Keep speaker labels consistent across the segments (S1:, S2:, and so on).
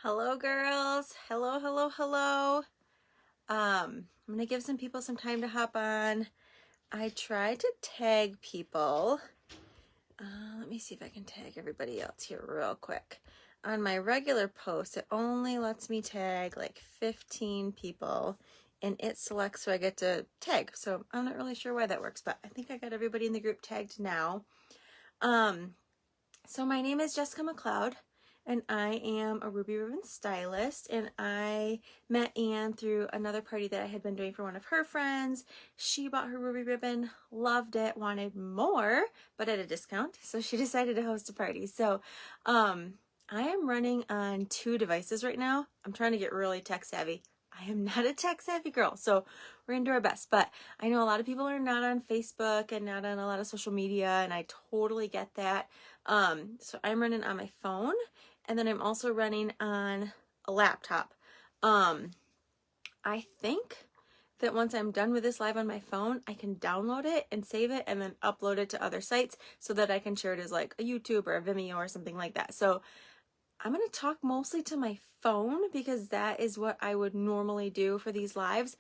S1: Hello, girls. Hello, hello, hello. I'm gonna give some people some time to hop on. I tried to tag people. Let me see if I can tag everybody else here real quick. On my regular post, it only lets me tag like 15 people, and it selects who I get to tag. So I'm not really sure why that works, but I think I got everybody in the group tagged now. So my name is Jessica McLeod, and I am a Ruby Ribbon stylist, and I met Anne through another party that I had been doing for one of her friends. She bought her Ruby Ribbon, loved it, wanted more, but at a discount, so she decided to host a party. So I am running on 2 devices right now. I'm trying to get really tech savvy. I am not a tech savvy girl, so we're gonna do our best. But I know a lot of people are not on Facebook and not on a lot of social media, and I totally get that. So I'm running on my phone, and then I'm also running on a laptop. I think that once I'm done with this live on my phone, I can download it and save it and then upload it to other sites so that I can share it as like a YouTube or a Vimeo or something like that. So I'm going to talk mostly to my phone because that is what I would normally do for these lives.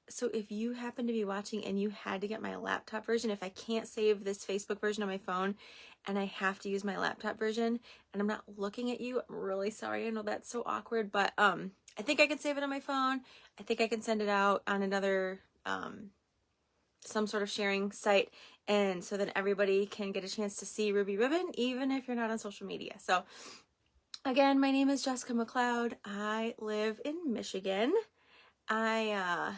S1: So if you happen to be watching and you had to get my laptop version, if I can't save this Facebook version on my phone and I have to use my laptop version and I'm not looking at you, I'm really sorry. I know that's so awkward, but I think I can save it on my phone. I think I can send it out on another some sort of sharing site, and so that everybody can get a chance to see Ruby Ribbon even if you're not on social media. So again, my name is Jessica McLeod. I live in Michigan. I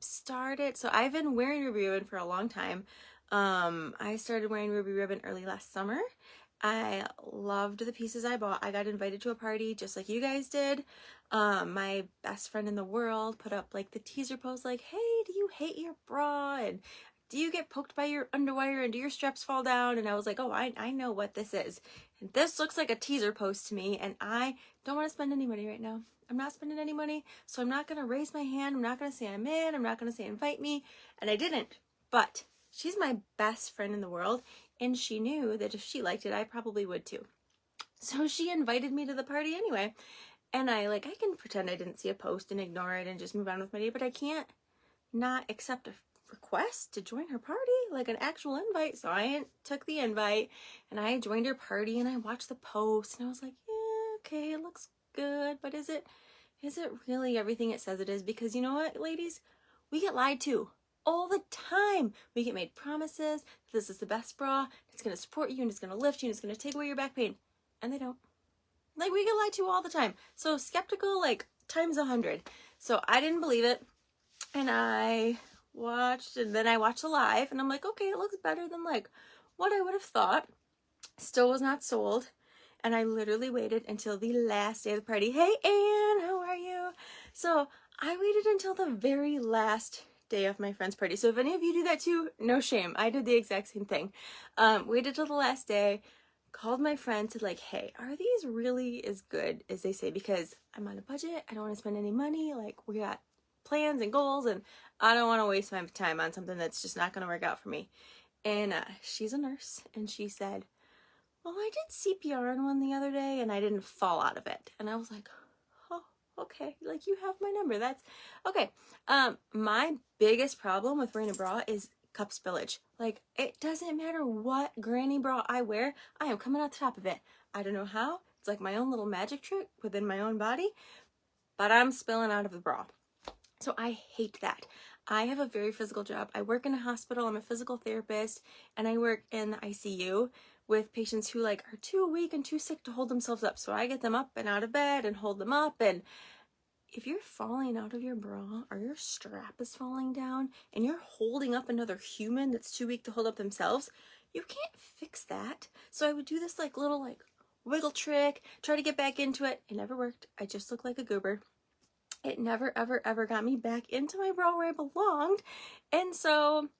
S1: so I've been wearing Ruby Ribbon for a long time. I started wearing Ruby Ribbon early last summer. I loved the pieces I bought. I got invited to a party just like you guys did. My best friend in the world put up like the teaser post like, hey, do you hate your bra? And do you get poked by your underwire and do your straps fall down? And I was like, oh, I know what this is. And this looks like a teaser post to me, and I don't want to spend any money right now. I'm not spending any money, so I'm not going to raise my hand. I'm not going to say I'm in. I'm not going to say invite me. And I didn't. But she's my best friend in the world, and she knew that if she liked it, I probably would too. So she invited me to the party anyway. And I can pretend I didn't see a post and ignore it and just move on with my day, but I can't not accept a request to join her party, like an actual invite. So I took the invite and I joined her party and I watched the post and I was like, yeah, okay, it looks good, but is it really everything it says it is? Because you know what, ladies, we get lied to all the time. We get made promises that this is the best bra, it's going to support you and it's going to lift you and it's going to take away your back pain, and they don't. Like, we get lied to all the time. So skeptical, like, times 100. So I didn't believe it, and I watched the live, and I'm like, okay, it looks better than like what I would have thought. Still was not sold, and I literally waited until the last day of the party. Hey, Anne, how are you? So I waited until the very last day of my friend's party. So if any of you do that too, no shame. I did the exact same thing. Waited till the last day, called my friend, said like, hey, are these really as good as they say? Because I'm on a budget. I don't want to spend any money. Like, we got plans and goals, and I don't want to waste my time on something that's just not going to work out for me. And she's a nurse, and she said, well, I did CPR on one the other day and I didn't fall out of it. And I was like, oh, okay, like, you have my number. That's okay. My biggest problem with wearing a bra is cup spillage. Like, it doesn't matter what granny bra I wear, I am coming out the top of it. I don't know how. It's like my own little magic trick within my own body, but I'm spilling out of the bra. So I hate that. I have a very physical job. I work in a hospital. I'm a physical therapist, and I work in the ICU with patients who like are too weak and too sick to hold themselves up. So I get them up and out of bed and hold them up. And if you're falling out of your bra or your strap is falling down and you're holding up another human that's too weak to hold up themselves, you can't fix that. So I would do this like little like wiggle trick, try to get back into it. It never worked. I just looked like a goober. It never, ever, ever got me back into my bra where I belonged. And so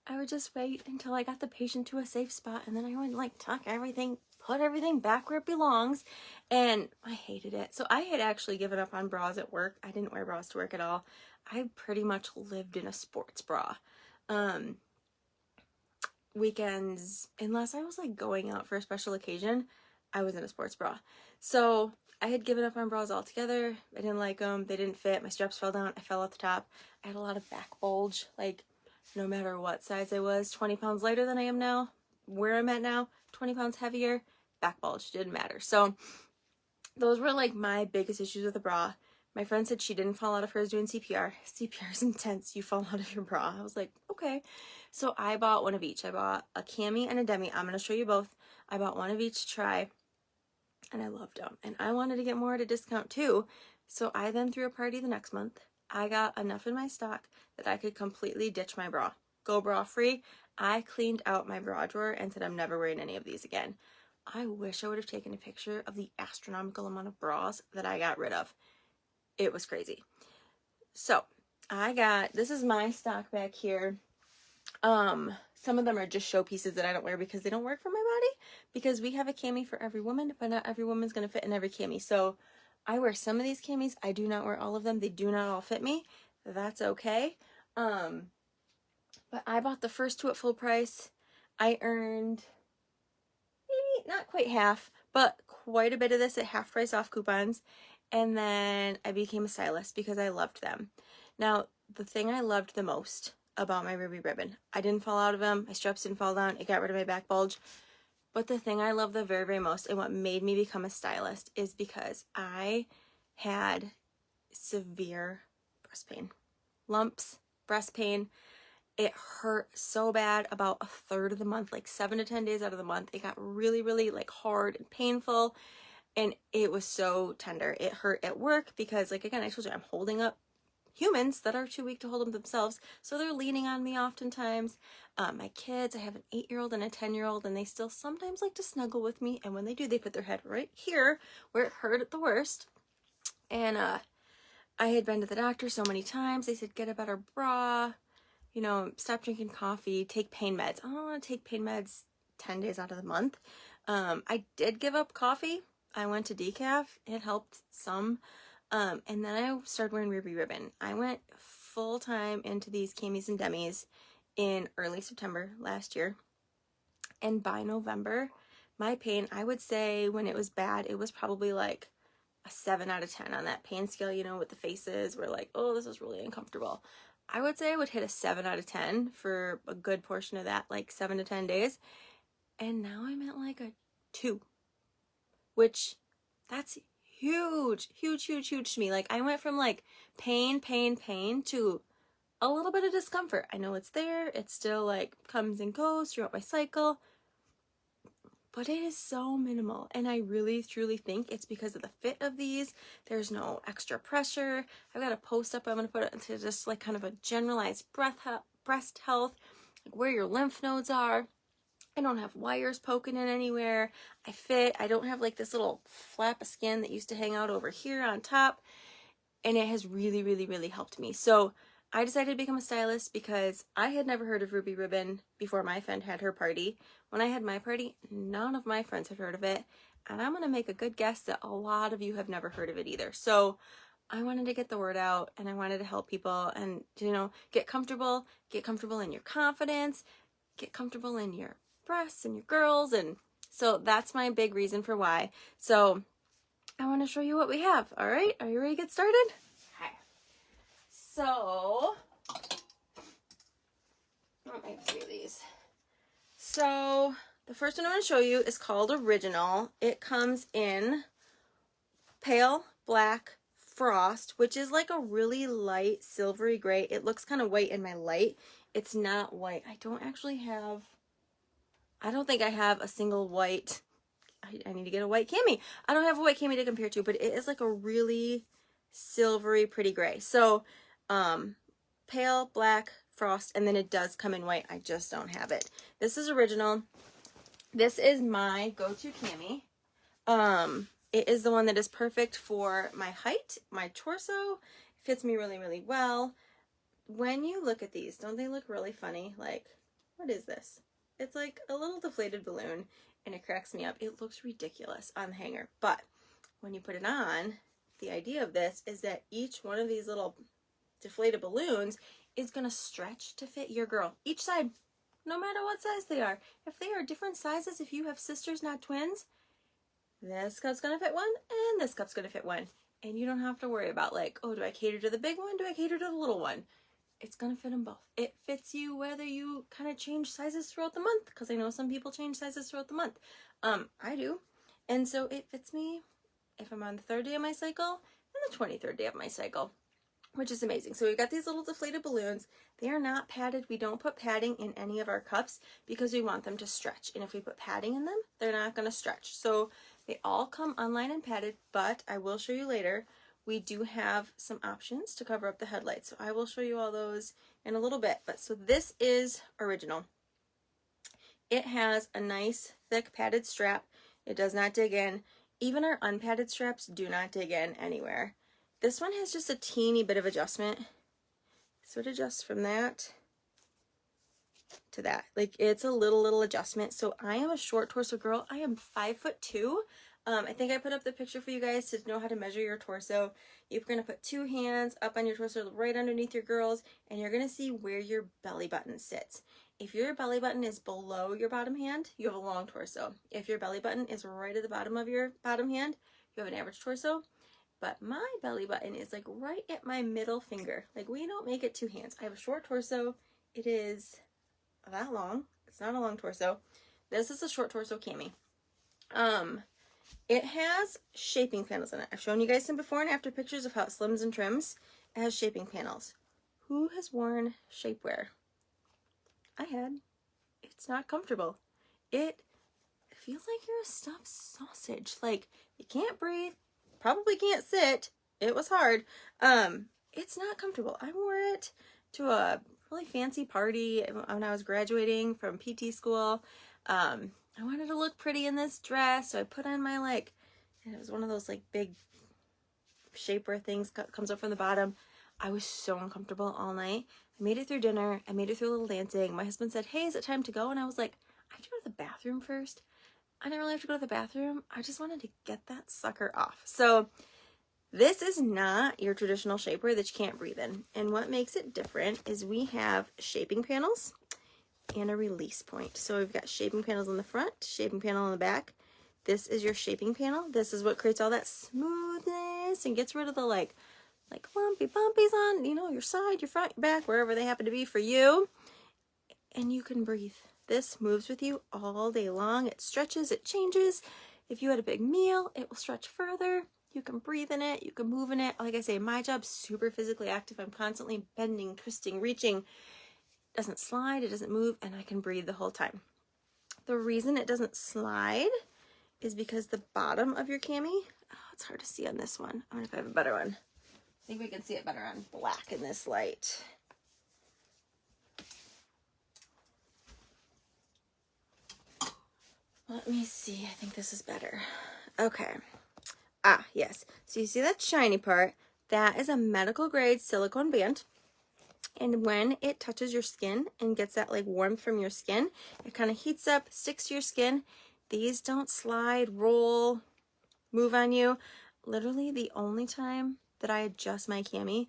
S1: I would just wait until I got the patient to a safe spot, and then I would like tuck everything, put everything back where it belongs, and I hated it. So I had actually given up on bras at work. I didn't wear bras to work at all. I pretty much lived in a sports bra. Weekends, unless I was like going out for a special occasion, I was in a sports bra. So I had given up on bras altogether. I didn't like them. They didn't fit. My straps fell down. I fell off the top. I had a lot of back bulge. Like, no matter what size I was, 20 pounds lighter than I am now, where I'm at now, 20 pounds heavier, back bulge, didn't matter. So those were like my biggest issues with the bra. My friend said she didn't fall out of hers doing CPR. CPR is intense. You fall out of your bra. I was like, okay. So I bought one of each. I bought a cami and a demi. I'm going to show you both. I bought one of each to try, and I loved them. And I wanted to get more at a discount too. So I then threw a party the next month. I got enough in my stock that I could completely ditch my bra. Go bra free. I cleaned out my bra drawer and said I'm never wearing any of these again. I wish I would have taken a picture of the astronomical amount of bras that I got rid of. It was crazy. So this is my stock back here. Some of them are just showpieces that I don't wear because they don't work for my body, because we have a cami for every woman, but not every woman's going to fit in every cami. So I wear some of these camis. I do not wear all of them. They do not all fit me. That's okay. But I bought the first two at full price. I earned maybe not quite half, but quite a bit of this at half price off coupons. And then I became a stylist because I loved them. Now, the thing I loved the most about my Ruby Ribbon, I didn't fall out of them. My straps didn't fall down. It got rid of my back bulge. But the thing I love the very, very most, and what made me become a stylist, is because I had severe breast pain. Lumps, breast pain. It hurt so bad about a third of the month, like 7 to 10 days out of the month. It got really, really like hard and painful. And it was so tender. It hurt at work because, like, again, I told you I'm holding up humans that are too weak to hold them themselves. So they're leaning on me oftentimes. My kids, I have an 8-year-old and a 10-year-old, and they still sometimes like to snuggle with me. And when they do, they put their head right here where it hurt at the worst. And I had been to the doctor so many times. They said, get a better bra, you know, stop drinking coffee, take pain meds. I don't want to take pain meds 10 days out of the month. I did give up coffee. I went to decaf. It helped some. And then I started wearing Ruby Ribbon. I went full time into these camis and demis in early September last year. And by November, my pain, I would say when it was bad, it was probably like a 7 out of 10 on that pain scale, you know, with the faces. We're like, oh, this is really uncomfortable. I would say I would hit a 7 out of 10 for a good portion of that, like 7 to 10 days. And now I'm at like a 2, which that's huge, huge, huge, huge to me. Like, I went from like pain to a little bit of discomfort. I know it's there. It still like comes and goes throughout my cycle, but it is so minimal. And I really, truly think it's because of the fit of these. There's no extra pressure. I've got a post up I'm going to put it into just like kind of a generalized breast health, like where your lymph nodes are. I don't have wires poking in anywhere. I fit. I don't have like this little flap of skin that used to hang out over here on top. And it has really, really, really helped me. So I decided to become a stylist because I had never heard of Ruby Ribbon before my friend had her party. When I had my party, none of my friends had heard of it. And I'm going to make a good guess that a lot of you have never heard of it either. So I wanted to get the word out, and I wanted to help people and, you know, get comfortable in your confidence, get comfortable in your breasts and your girls. And so that's my big reason for why. So I want to show you what we have. All right, are you ready to get started? Okay. So I have 3 of these. So the first one I'm going to show you is called Original. It comes in pale black frost, which is like a really light silvery gray. It looks kind of white in my light. It's not white. I don't think I have a single white. I need to get a white cami. I don't have a white cami to compare to, but it is like a really silvery, pretty gray. So, pale black frost, and then it does come in white. I just don't have it. This is Original. This is my go-to cami. It is the one that is perfect for my height, my torso. It fits me really, really well. When you look at these, don't they look really funny? Like, what is this? It's like a little deflated balloon, and it cracks me up. It looks ridiculous on the hanger, but when you put it on, the idea of this is that each one of these little deflated balloons is going to stretch to fit your girl. Each side, no matter what size they are. If they are different sizes, if you have sisters, not twins, this cup's gonna fit one, and this cup's gonna fit one. And you don't have to worry about like, oh, do I cater to the big one? Do I cater to the little one? It's gonna fit them both. It fits you whether you kind of change sizes throughout the month, because I know some people change sizes throughout the month. I do. And so it fits me if I'm on the 3rd day of my cycle and the 23rd day of my cycle, which is amazing. So we've got these little deflated balloons. They are not padded. We don't put padding in any of our cups because we want them to stretch. And if we put padding in them, they're not going to stretch. So they all come unlined and padded, but I will show you later, we do have some options to cover up the headlights. So I will show you all those in a little bit. But so this is original. It has a nice thick padded strap. It does not dig in. Even our unpadded straps do not dig in anywhere. This one has just a teeny bit of adjustment. So it adjusts from that to that. Like, it's a little adjustment. So I am a short torso girl. I am 5'2". I think I put up the picture for you guys to know how to measure your torso. You're going to put 2 hands up on your torso right underneath your girls, and you're going to see where your belly button sits. If your belly button is below your bottom hand, you have a long torso. If your belly button is right at the bottom of your bottom hand, you have an average torso. But my belly button is like right at my middle finger. Like, we don't make it 2 hands. I have a short torso. It is that long. It's not a long torso. This is a short torso cami. It has shaping panels in it. I've shown you guys some before and after pictures of how it slims and trims. It has shaping panels. Who has worn shapewear? I had. It's not comfortable. It feels like you're a stuffed sausage. Like, you can't breathe, probably can't sit. It was hard. It's not comfortable. I wore it to a really fancy party when I was graduating from PT school. I wanted to look pretty in this dress, so I put on my, like, and it was one of those, like, big shapewear things, comes up from the bottom. I was so uncomfortable all night. I made it through dinner. I made it through a little dancing. My husband said, hey, is it time to go? And I was like, I have to go to the bathroom first. I didn't really have to go to the bathroom. I just wanted to get that sucker off. So this is not your traditional shapewear that you can't breathe in. And what makes it different is we have shaping panels and a release point. So we've got shaping panels on the front, shaping panel on the back. This is your shaping panel. This is what creates all that smoothness and gets rid of the like lumpy bumpies on, you know, your side, your front, your back, wherever they happen to be for you. And you can breathe. This moves with you all day long. It stretches, it changes. If you had a big meal, it will stretch further. You can breathe in it, you can move in it. Like I say, my job's super physically active. I'm constantly bending, twisting, reaching. It doesn't slide, it doesn't move, and I can breathe the whole time. The reason it doesn't slide is because the bottom of your cami, it's hard to see on this one. I wonder if I have a better one. I think we can see it better on black in this light. Let me see. I think this is better. Okay. Yes. So you see that shiny part? That is a medical grade silicone band. And when it touches your skin and gets that like warmth from your skin, it kind of heats up, sticks to your skin. These don't slide, roll, move on you. Literally the only time that I adjust my cami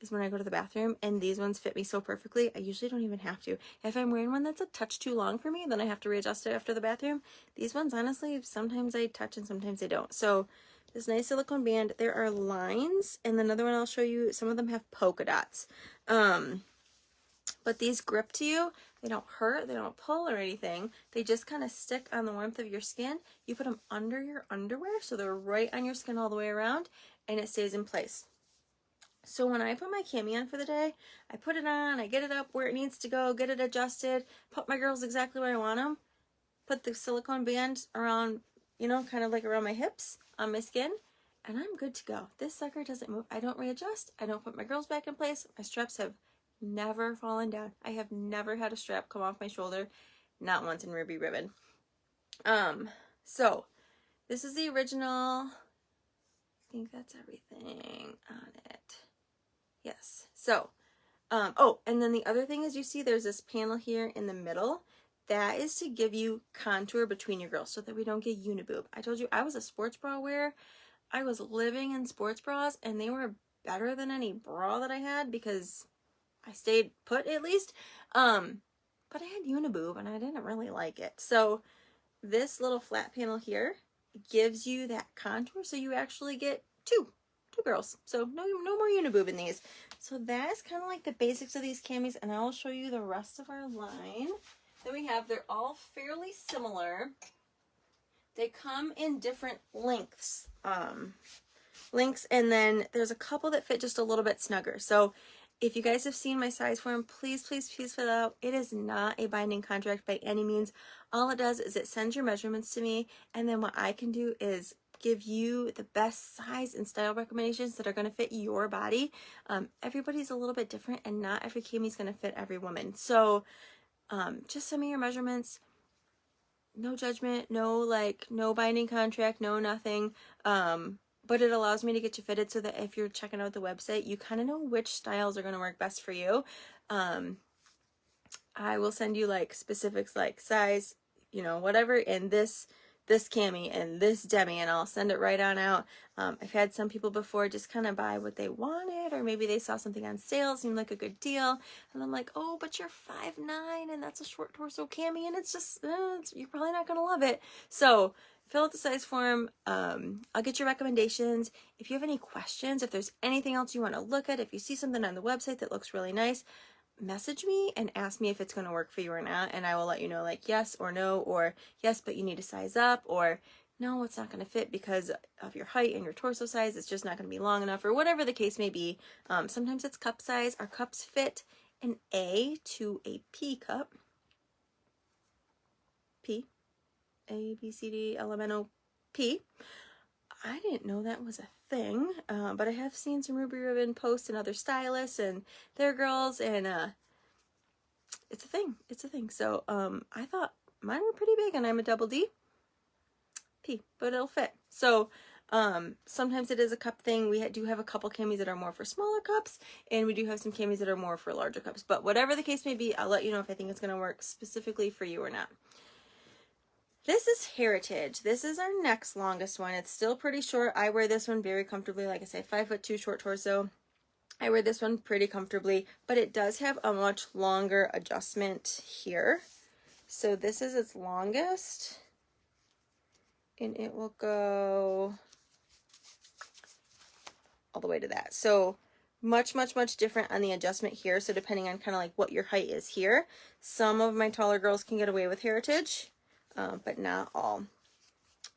S1: is when I go to the bathroom, and these ones fit me so perfectly, I usually don't even have to. If I'm wearing one that's a touch too long for me, then I have to readjust it after the bathroom. These ones, honestly, sometimes I touch and sometimes I don't. So this nice silicone band, there are lines, and another one I'll show you, some of them have polka dots. But these grip to you, they don't hurt, they don't pull or anything. They just kind of stick on the warmth of your skin. You put them under your underwear, so they're right on your skin all the way around, and it stays in place. So when I put my cami on for the day, I put it on, I get it up where it needs to go, get it adjusted, put my girls exactly where I want them, put the silicone band around, you know, kind of like around my hips on my skin, and I'm good to go. This sucker doesn't move. I don't readjust. I don't put my girls back in place. My straps have never fallen down. I have never had a strap come off my shoulder, not once in Ruby Ribbon. So this is the original. I think that's everything on it. Yes. So, oh, and then the other thing is, you see there's this panel here in the middle. That is to give you contour between your girls so that we don't get uniboob. I told you I was a sports bra wearer. I was living in sports bras, and they were better than any bra that I had because I stayed put at least. But I had uniboob and I didn't really like it. So this little flat panel here gives you that contour, so you actually get two girls. So no more uniboob in these. So that is kind of like the basics of these camis, and I will show you the rest of our line that we have. They're all fairly similar. They come in different lengths, and then there's a couple that fit just a little bit snugger. So if you guys have seen my size form, please fill it out. It is not a binding contract by any means. All it does is it sends your measurements to me, and then what I can do is give you the best size and style recommendations that are going to fit your body. Everybody's a little bit different, and not every cami is going to fit every woman. So just send me your measurements. No judgment, no binding contract, no nothing. But it allows me to get you fitted so that if you're checking out the website, you kind of know which styles are going to work best for you. I will send you like specifics, like size, whatever, in this cami and this demi, and I'll send it right on out. I've had some people before just kind of buy what they wanted, or maybe they saw something on sale, seemed like a good deal, and I'm like, oh, but you're 5'9", and that's a short torso cami, and it's just, you're probably not going to love it. So fill out the size form. I'll get your recommendations. If you have any questions, if there's anything else you want to look at, if you see something on the website that looks really nice, message me and ask me if it's going to work for you or not, and I will let you know, like, yes or no, or yes, but you need to size up, or no, it's not going to fit because of your height and your torso size, it's just not going to be long enough, or whatever the case may be. Sometimes it's cup size. Our cups fit an A to a P cup. P. A, B, C, D, L, M, N, O, P. I didn't know that was a thing, but I have seen some Ruby Ribbon posts and other stylists and their girls, and it's a thing. It's a thing. So I thought mine were pretty big, and I'm a double D, P, but it'll fit. So sometimes it is a cup thing. We do have a couple camis that are more for smaller cups, and we do have some camis that are more for larger cups. But whatever the case may be, I'll let you know if I think it's going to work specifically for you or not. This is Heritage. This is our next longest one. It's still pretty short. I wear this one very comfortably. Like I say, 5'2", short torso. I wear this one pretty comfortably, but it does have a much longer adjustment here. So this is its longest, and it will go all the way to that. So much different on the adjustment here. So depending on kind of like what your height is here, some of my taller girls can get away with Heritage. But not all.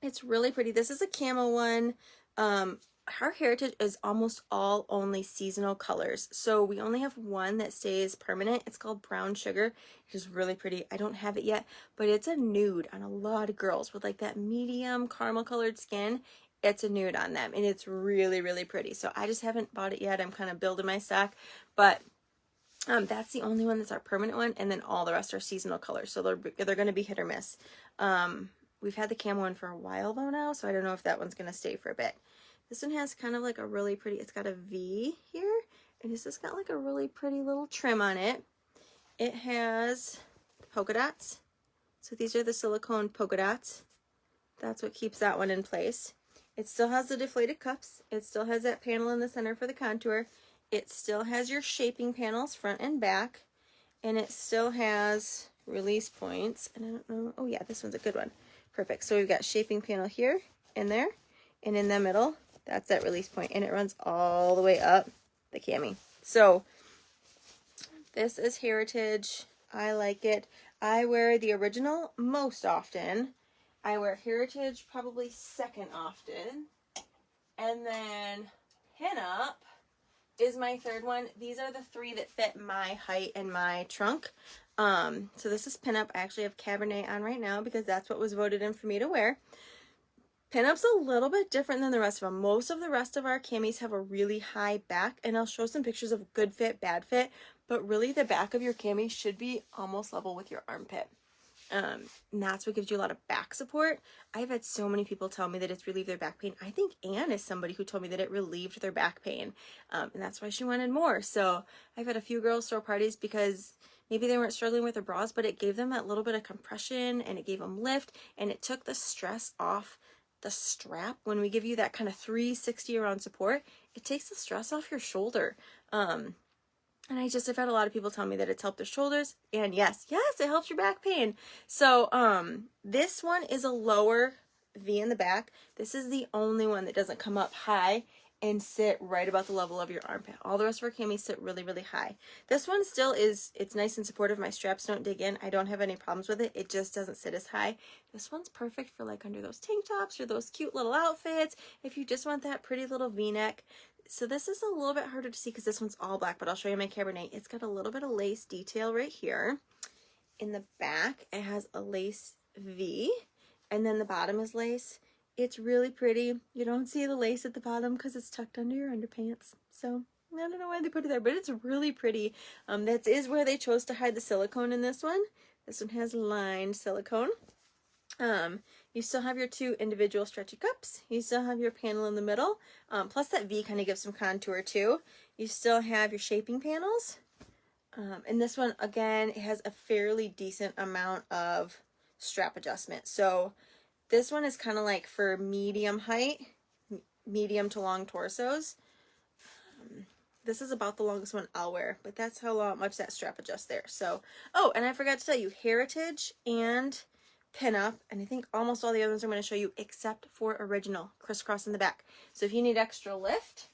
S1: It's really pretty. This is a camo one. Our Heritage is almost all only seasonal colors. So we only have one that stays permanent. It's called Brown Sugar. It is really pretty. I don't have it yet, but it's a nude on a lot of girls with like that medium caramel colored skin. It's a nude on them, and it's really pretty. So I just haven't bought it yet. I'm kind of building my stock, but that's the only one that's our permanent one, and then all the rest are seasonal colors, so they're going to be hit or miss. We've had the camo one for a while though now, so I don't know if that one's going to stay for a bit. This one has kind of like a really pretty, it's got a V here, and it's just got like a really pretty little trim on it. It has polka dots, so these are the silicone polka dots. That's what keeps that one in place. It still has the deflated cups. It still has that panel in the center for the contour. It still has your shaping panels front and back, and it still has release points. And I don't know, oh yeah, this one's a good one. Perfect. So we've got shaping panel here and there, and in the middle, that's that release point, and it runs all the way up the cami. So this is Heritage. I like it. I wear the original most often. I wear Heritage probably second often, and then Pinup is my third one. These are the three that fit my height and my trunk. So this is Pinup. I actually have Cabernet on right now because that's what was voted in for me to wear. Pinup's a little bit different than the rest of them. Most of the rest of our camis have a really high back, and I'll show some pictures of good fit, bad fit, but really the back of your cami should be almost level with your armpit. And that's what gives you a lot of back support. I've had so many people tell me that it's relieved their back pain. I think Anne is somebody who told me that it relieved their back pain, and that's why she wanted more. So I've had a few girls throw parties because maybe they weren't struggling with their bras, but it gave them that little bit of compression, and it gave them lift, and it took the stress off the strap. When we give you that kind of 360 around support, it takes the stress off your shoulder. And I've had a lot of people tell me that it's helped their shoulders, and yes, it helps your back pain. So, this one is a lower V in the back. This is the only one that doesn't come up high and sit right about the level of your armpit. All the rest of our camis sit really, really high. This one still is, it's nice and supportive. My straps don't dig in. I don't have any problems with it. It just doesn't sit as high. This one's perfect for like under those tank tops or those cute little outfits. If you just want that pretty little V-neck. So this is a little bit harder to see because this one's all black, but I'll show you my Cabernet. It's got a little bit of lace detail right here. In the back, it has a lace V, and then the bottom is lace. It's really pretty. You don't see the lace at the bottom because it's tucked under your underpants. So I don't know why they put it there, but it's really pretty. That is where they chose to hide the silicone in this one. This one has lined silicone. You still have your two individual stretchy cups. You still have your panel in the middle. Plus that V kind of gives some contour too. You still have your shaping panels. And this one, again, it has a fairly decent amount of strap adjustment. So this one is kind of like for medium height, medium to long torsos. This is about the longest one I'll wear, but that's how much that strap adjusts there. So, oh, and I forgot to tell you, Heritage and Pinup, and I think almost all the other ones I'm going to show you except for Original, crisscross in the back. So if you need extra lift,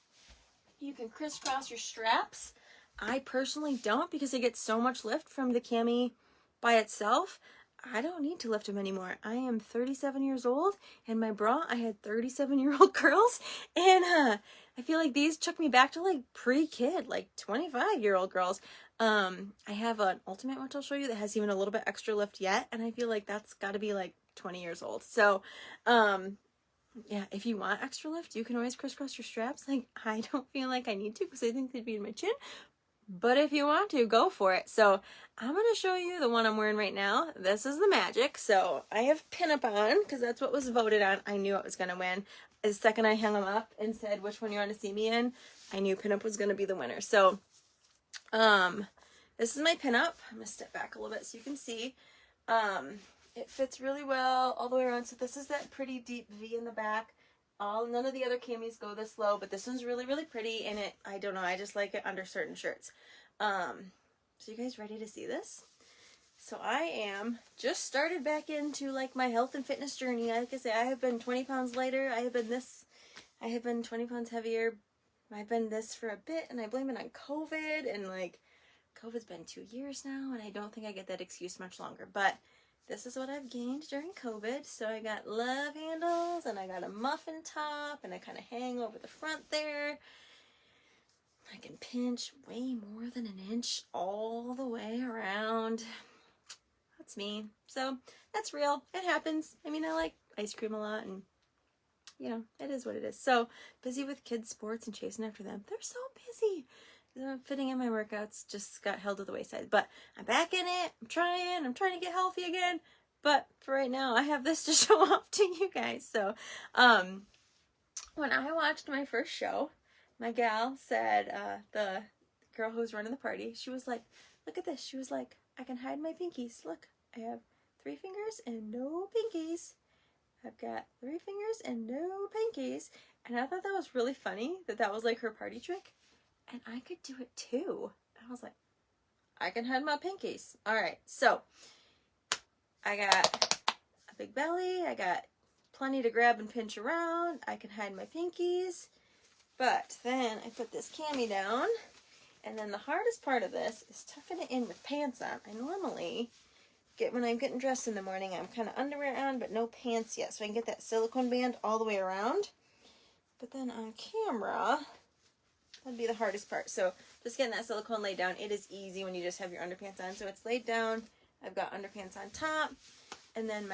S1: you can crisscross your straps. I personally don't because I get so much lift from the cami by itself. I don't need to lift them anymore. I am 37 years old, and my bra, I had 37-year-old girls, and I feel like these took me back to like pre-kid, like 25-year-old girls. I have an Ultimate, which I'll show you, that has even a little bit extra lift yet, and I feel like that's got to be like 20 years old. So, yeah, if you want extra lift, you can always crisscross your straps. Like, I don't feel like I need to because I think they'd be in my chin. But if you want to, go for it. So I'm going to show you the one I'm wearing right now. This is the Magic. So I have Pinup on because that's what was voted on. I knew it was going to win. The second I hung them up and said, which one you want to see me in, I knew Pinup was going to be the winner. So this is my Pinup. I'm going to step back a little bit so you can see. It fits really well all the way around. So this is that pretty deep V in the back. None of the other camis go this low, but this one's really, really pretty, and I don't know, I just like it under certain shirts. So you guys ready to see this? So I am just started back into like my health and fitness journey. Like I say, I have been 20 pounds lighter. I have been 20 pounds heavier. I've been this for a bit, and I blame it on COVID, and like COVID's been 2 years now, and I don't think I get that excuse much longer, but this is what I've gained during COVID. So I got love handles, and I got a muffin top, and I kind of hang over the front there. I can pinch way more than an inch all the way around. That's me. So that's real. It happens. I mean, I like ice cream a lot, and you know, it is what it is. So busy with kids' sports and chasing after them. They're so busy. Fitting in my workouts just got held to the wayside, but I'm back in it. I'm trying to get healthy again, but for right now I have this to show off to you guys. So when I watched my first show, my gal said, the girl who was running the party, she was like, look at this. She was like, I can hide my pinkies. Look, I have 3 fingers and no pinkies. I've got 3 fingers and no pinkies. And I thought that was really funny that was like her party trick. And I could do it too. I was like, I can hide my pinkies. All right, so I got a big belly. I got plenty to grab and pinch around. I can hide my pinkies. But then I put this cami down. And then the hardest part of this is tucking it in with pants on. I normally when I'm getting dressed in the morning, I'm kind of underwear on, but no pants yet. So I can get that silicone band all the way around. But then on camera, that'd be the hardest part. So just getting that silicone laid down. It is easy when you just have your underpants on. So it's laid down. I've got underpants on top. And then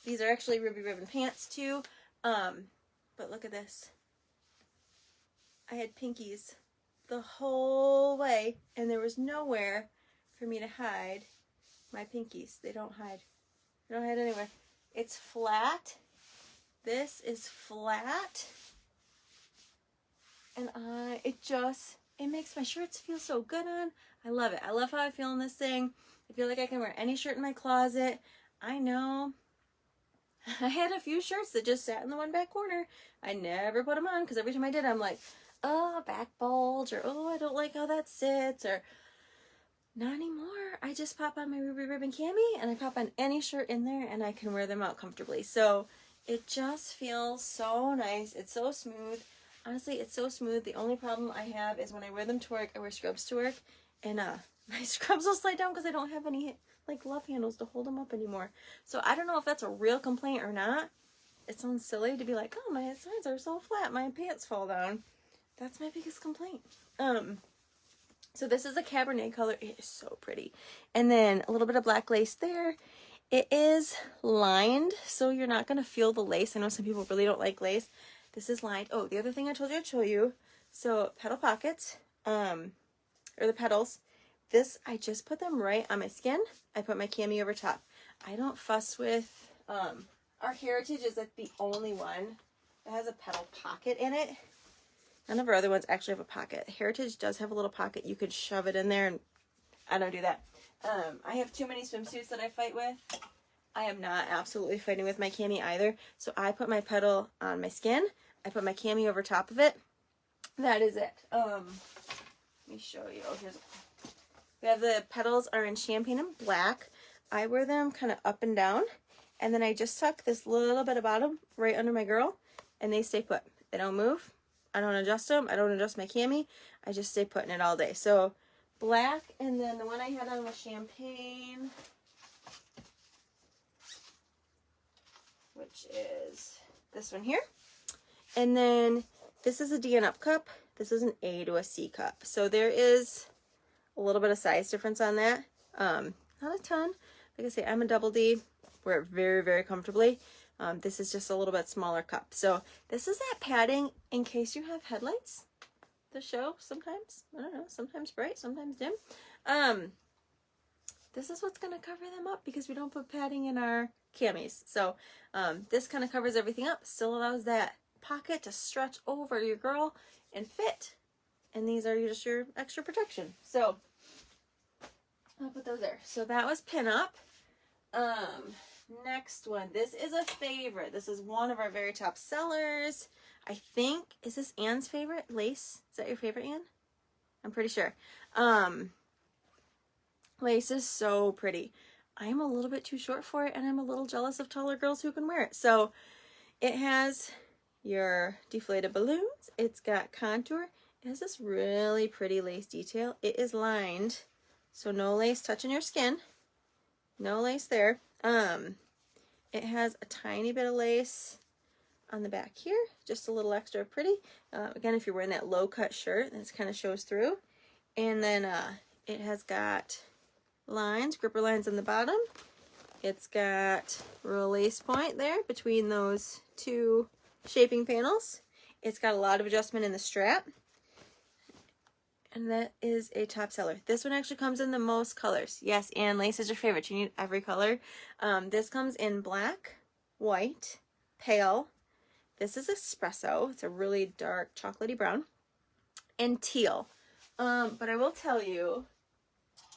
S1: these are actually Ruby Ribbon pants too. But look at this. I had pinkies the whole way, and there was nowhere for me to hide my pinkies. They don't hide. They don't hide anywhere. It's flat. This is flat. And it makes my shirts feel so good on. I love it. I love how I feel in this thing. I feel like I can wear any shirt in my closet. I know I had a few shirts that just sat in the one back corner. I never put them on because every time I did, I'm like, oh, back bulge, or oh, I don't like how that sits, or not anymore. I just pop on my Ruby Ribbon cami, and I pop on any shirt in there, and I can wear them out comfortably. So It just feels so nice. It's so smooth. Honestly, it's so smooth. The only problem I have is when I wear them to work, I wear scrubs to work, and my scrubs will slide down because I don't have any like love handles to hold them up anymore. So I don't know if that's a real complaint or not. It sounds silly to be like, oh, my sides are so flat, my pants fall down. That's my biggest complaint. So this is a Cabernet color. It is so pretty. And then a little bit of black lace there. It is lined, so you're not going to feel the lace. I know some people really don't like lace. This is lined. Oh, the other thing I told you I'd show you. So petal pockets, or the petals. This, I just put them right on my skin. I put my cami over top. I don't fuss with, our Heritage is like the only one that has a petal pocket in it. None of our other ones actually have a pocket. Heritage does have a little pocket. You could shove it in there, and I don't do that. I have too many swimsuits that I fight with. I am not absolutely fighting with my cami either. So I put my petal on my skin. I put my cami over top of it. That is it. Let me show you. Oh, we have the petals are in champagne and black. I wear them kind of up and down. And then I just tuck this little bit of bottom right under my girl, and they stay put. They don't move. I don't adjust them. I don't adjust my cami. I just stay putting it all day. So black, and then the one I had on was champagne, which is this one here. And then this is a D and up cup. This is an A to a C cup. So there is a little bit of size difference on that. Not a ton. Like I say, I'm a double D. Wear it very, very comfortably. This is just a little bit smaller cup. So this is that padding in case you have headlights to show sometimes. I don't know, sometimes bright, sometimes dim. This is what's going to cover them up because we don't put padding in our camis. So this kind of covers everything up. Still allows that pocket to stretch over your girl and fit. And these are just your extra protection. So I'll put those there. So that was Pinup. Next one. This is a favorite. This is one of our very top sellers. I think, is this Anne's favorite? Lace? Is that your favorite, Anne? I'm pretty sure. Lace is so pretty. I'm a little bit too short for it, and I'm a little jealous of taller girls who can wear it. So it has your deflated balloons. It's got contour. It has this really pretty lace detail. It is lined, so no lace touching your skin. No lace there. It has a tiny bit of lace on the back here, just a little extra pretty. Again, if you're wearing that low cut shirt, this kind of shows through. And then it has got lines, gripper lines on the bottom. It's got a little lace point there between those two shaping panels. It's got a lot of adjustment in the strap. And that is a top seller. This one actually comes in the most colors. Yes, and lace is your favorite. You need every color. This comes in black, white, pale. This is espresso. It's a really dark chocolatey brown. And teal. But I will tell you,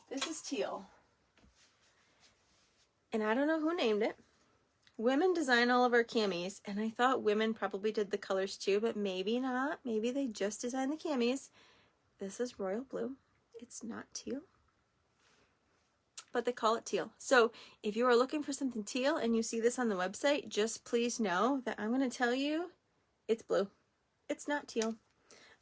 S1: this is teal. And I don't know who named it. Women design all of our camis, and I thought women probably did the colors too, but maybe not. Maybe they just designed the camis. This is royal blue. It's not teal, but they call it teal. So if you are looking for something teal and you see this on the website, just please know that I'm going to tell you it's blue. It's not teal.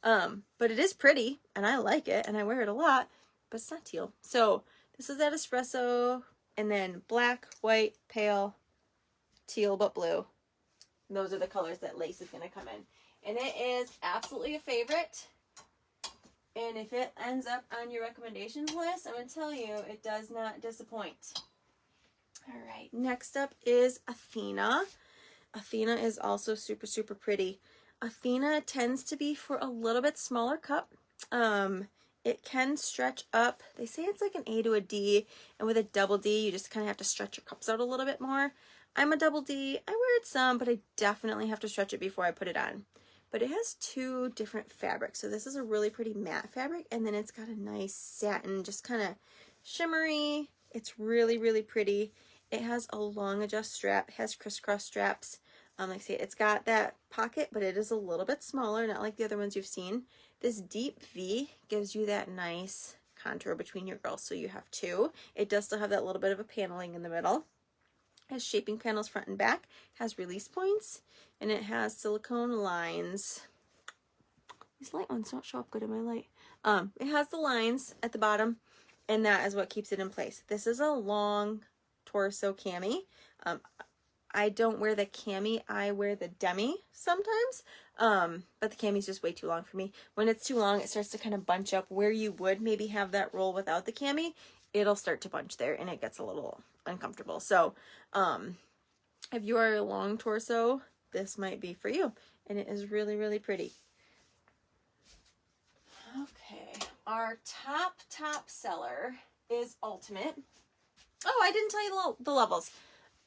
S1: But it is pretty, and I like it, and I wear it a lot, but it's not teal. So this is that espresso, and then black, white, pale, teal, but blue. And those are the colors that lace is going to come in. And it is absolutely a favorite. And if it ends up on your recommendations list, I'm going to tell you, it does not disappoint. All right, next up is Athena. Athena is also super, super pretty. Athena tends to be for a little bit smaller cup. It can stretch up. They say it's like an A to a D, and with a double D, you just kind of have to stretch your cups out a little bit more. I'm a double D. I wear it some, but I definitely have to stretch it before I put it on. But it has two different fabrics. So this is a really pretty matte fabric, and then it's got a nice satin, just kind of shimmery. It's really, really pretty. It has a long adjust strap. It has crisscross straps. Like I say, it's got that pocket, but it is a little bit smaller, not like the other ones you've seen. This deep V gives you that nice contour between your girls, so you have two. It does still have that little bit of a paneling in the middle. It has shaping panels front and back, has release points, and it has silicone lines. These light ones don't show up good in my light. It has the lines at the bottom, and that is what keeps it in place. This is a long torso cami. I don't wear the cami, I wear the demi sometimes, but the cami is just way too long for me. When it's too long, it starts to kind of bunch up where you would maybe have that roll without the cami. It'll start to bunch there, and it gets a little uncomfortable. So, if you are a long torso, this might be for you, and it is really, really pretty. Okay, our top seller is Ultimate. Oh, I didn't tell you the levels.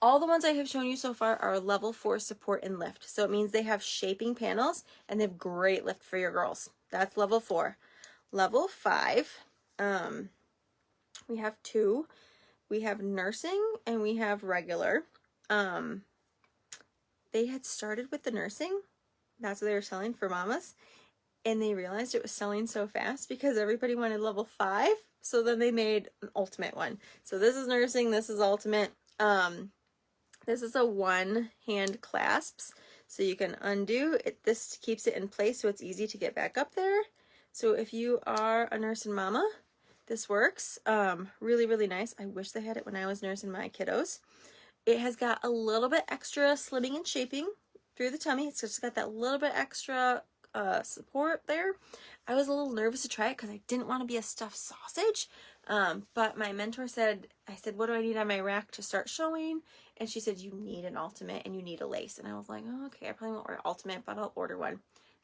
S1: All the ones I have shown you so far are level 4 support and lift. So it means they have shaping panels and they have great lift for your girls. That's level 4. Level 5, we have 2. We have nursing and we have regular. They had started with the nursing. That's what they were selling for mamas. And they realized it was selling so fast because everybody wanted level 5. So then they made an ultimate one. So this is nursing, this is ultimate. This is a one hand clasps. So you can undo it. This keeps it in place so it's easy to get back up there. So if you are a nursing mama, this works. Really, really nice. I wish they had it when I was nursing my kiddos. It has got a little bit extra slimming and shaping through the tummy. It's just got that little bit extra support there. I was a little nervous to try it because I didn't want to be a stuffed sausage. But my mentor said, I said, what do I need on my rack to start showing? And she said, you need an ultimate and you need a lace. And I was like, oh, okay, I probably won't order ultimate, but I'll order one.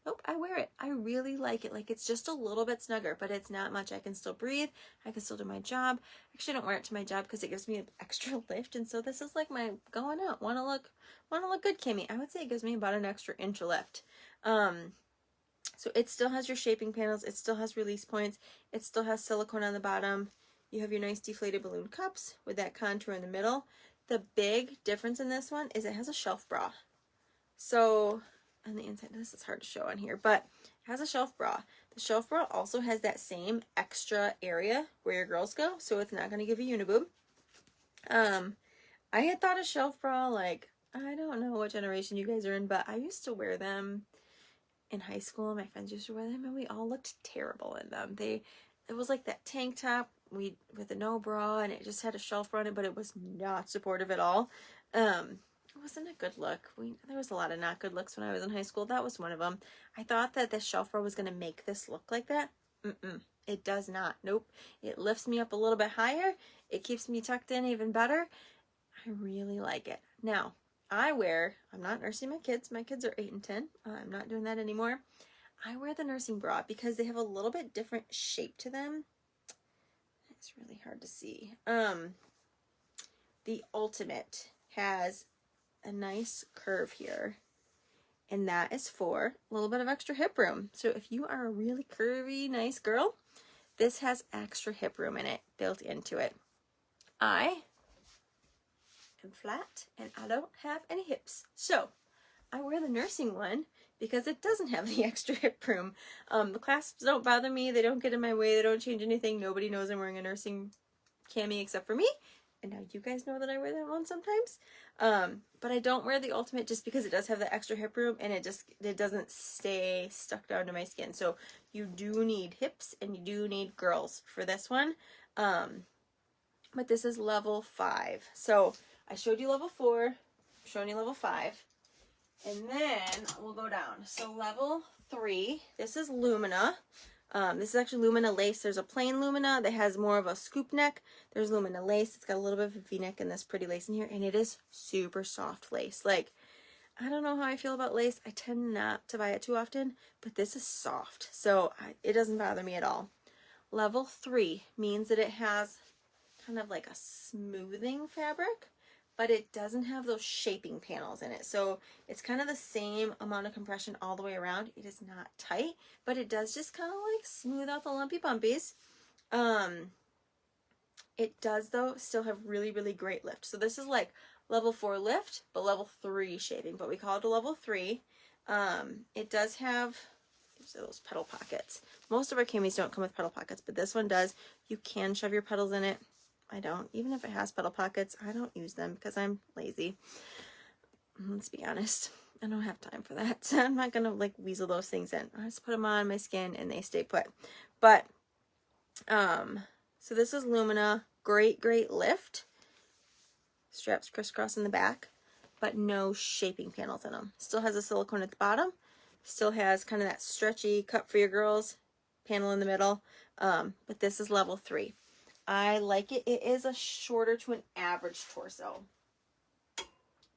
S1: Nope, I wear it. I really like it. Like, it's just a little bit snugger, but it's not much. I can still breathe. I can still do my job. Actually, I don't wear it to my job because it gives me an extra lift. And so this is like my going out, want to look good, Kimmy. I would say it gives me about an extra inch of lift. So it still has your shaping panels. It still has release points. It still has silicone on the bottom. You have your nice deflated balloon cups with that contour in the middle. The big difference in this one is it has a shelf bra. So on the inside, this is hard to show on here, but it has a shelf bra. The shelf bra also has that same extra area where your girls go, so it's not going to give you uniboob. I had thought a shelf bra, like, I don't know what generation you guys are in, but I used to wear them in high school. My friends used to wear them, and we all looked terrible in them. It was like that tank top with a no bra, and it just had a shelf bra on it, but it was not supportive at all. It wasn't a good look. There was a lot of not good looks when I was in high school. That was one of them. I thought that the shelf bra was going to make this look like that. It does not. Nope. It lifts me up a little bit higher. It keeps me tucked in even better. I really like it. Now, I'm not nursing my kids. My kids are 8 and 10. I'm not doing that anymore. I wear the nursing bra because they have a little bit different shape to them. It's really hard to see. The Ultimate has a nice curve here, and that is for a little bit of extra hip room. So if you are a really curvy, nice girl, this has extra hip room in it, built into it. I am flat, and I don't have any hips. So I wear the nursing one because it doesn't have the extra hip room. The clasps don't bother me. They don't get in my way. They don't change anything. Nobody knows I'm wearing a nursing cami except for me. And now you guys know that I wear that one sometimes. But I don't wear the Ultimate just because it does have the extra hip room, and it doesn't stay stuck down to my skin. So you do need hips and you do need girls for this one. But this is level 5. So I showed you level 4. I'm showing you level 5. And then we'll go down. So level 3, this is Lumina. This is actually Lumina lace. There's a plain Lumina that has more of a scoop neck. There's Lumina lace. It's got a little bit of a V-neck and this pretty lace in here. And it is super soft lace. Like, I don't know how I feel about lace. I tend not to buy it too often. But this is soft. So it doesn't bother me at all. Level 3 means that it has kind of like a smoothing fabric, but it doesn't have those shaping panels in it. So it's kind of the same amount of compression all the way around. It is not tight, but it does just kind of like smooth out the lumpy bumpies. It does, though, still have really, really great lift. So this is like level 4 lift, but level 3 shaping, but we call it a level 3. It does have those pedal pockets. Most of our camis don't come with pedal pockets, but this one does. You can shove your pedals in it. I don't. Even if it has petal pockets, I don't use them because I'm lazy. Let's be honest. I don't have time for that. So I'm not going to like weasel those things in. I just put them on my skin and they stay put. But, so this is Lumina. Great, great lift. Straps crisscross in the back, but no shaping panels in them. Still has a silicone at the bottom. Still has kind of that stretchy cut for your girls panel in the middle. But this is level 3. I like it. It is a shorter to an average torso.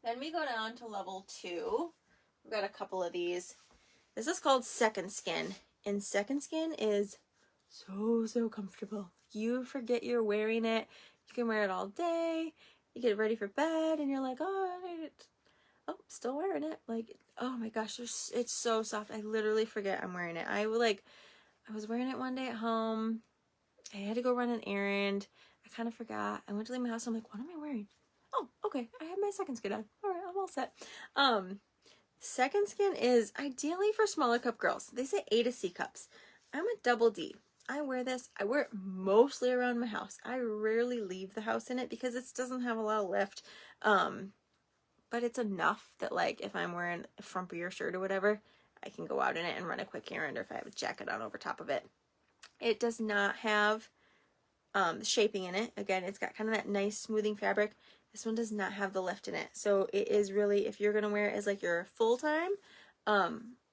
S1: Then we go down to level 2. We've got a couple of these. This is called Second Skin. And Second Skin is so comfortable. You forget you're wearing it. You can wear it all day. You get ready for bed and you're like, oh, still wearing it. Like, oh my gosh, it's so soft. I literally forget I'm wearing it. I was wearing it one day at home. I had to go run an errand. I kind of forgot. I went to leave my house. I'm like, what am I wearing? Oh, okay. I have my Second Skin on. All right, I'm all set. Second Skin is ideally for smaller cup girls. They say A to C cups. I'm a double D. I wear this. I wear it mostly around my house. I rarely leave the house in it because it doesn't have a lot of lift. But it's enough that like if I'm wearing a frumpier shirt or whatever, I can go out in it and run a quick errand, or if I have a jacket on over top of it. It does not have the shaping in it. Again, it's got kind of that nice smoothing fabric. This one does not have the lift in it. So it is really, if you're going to wear it as like your full-time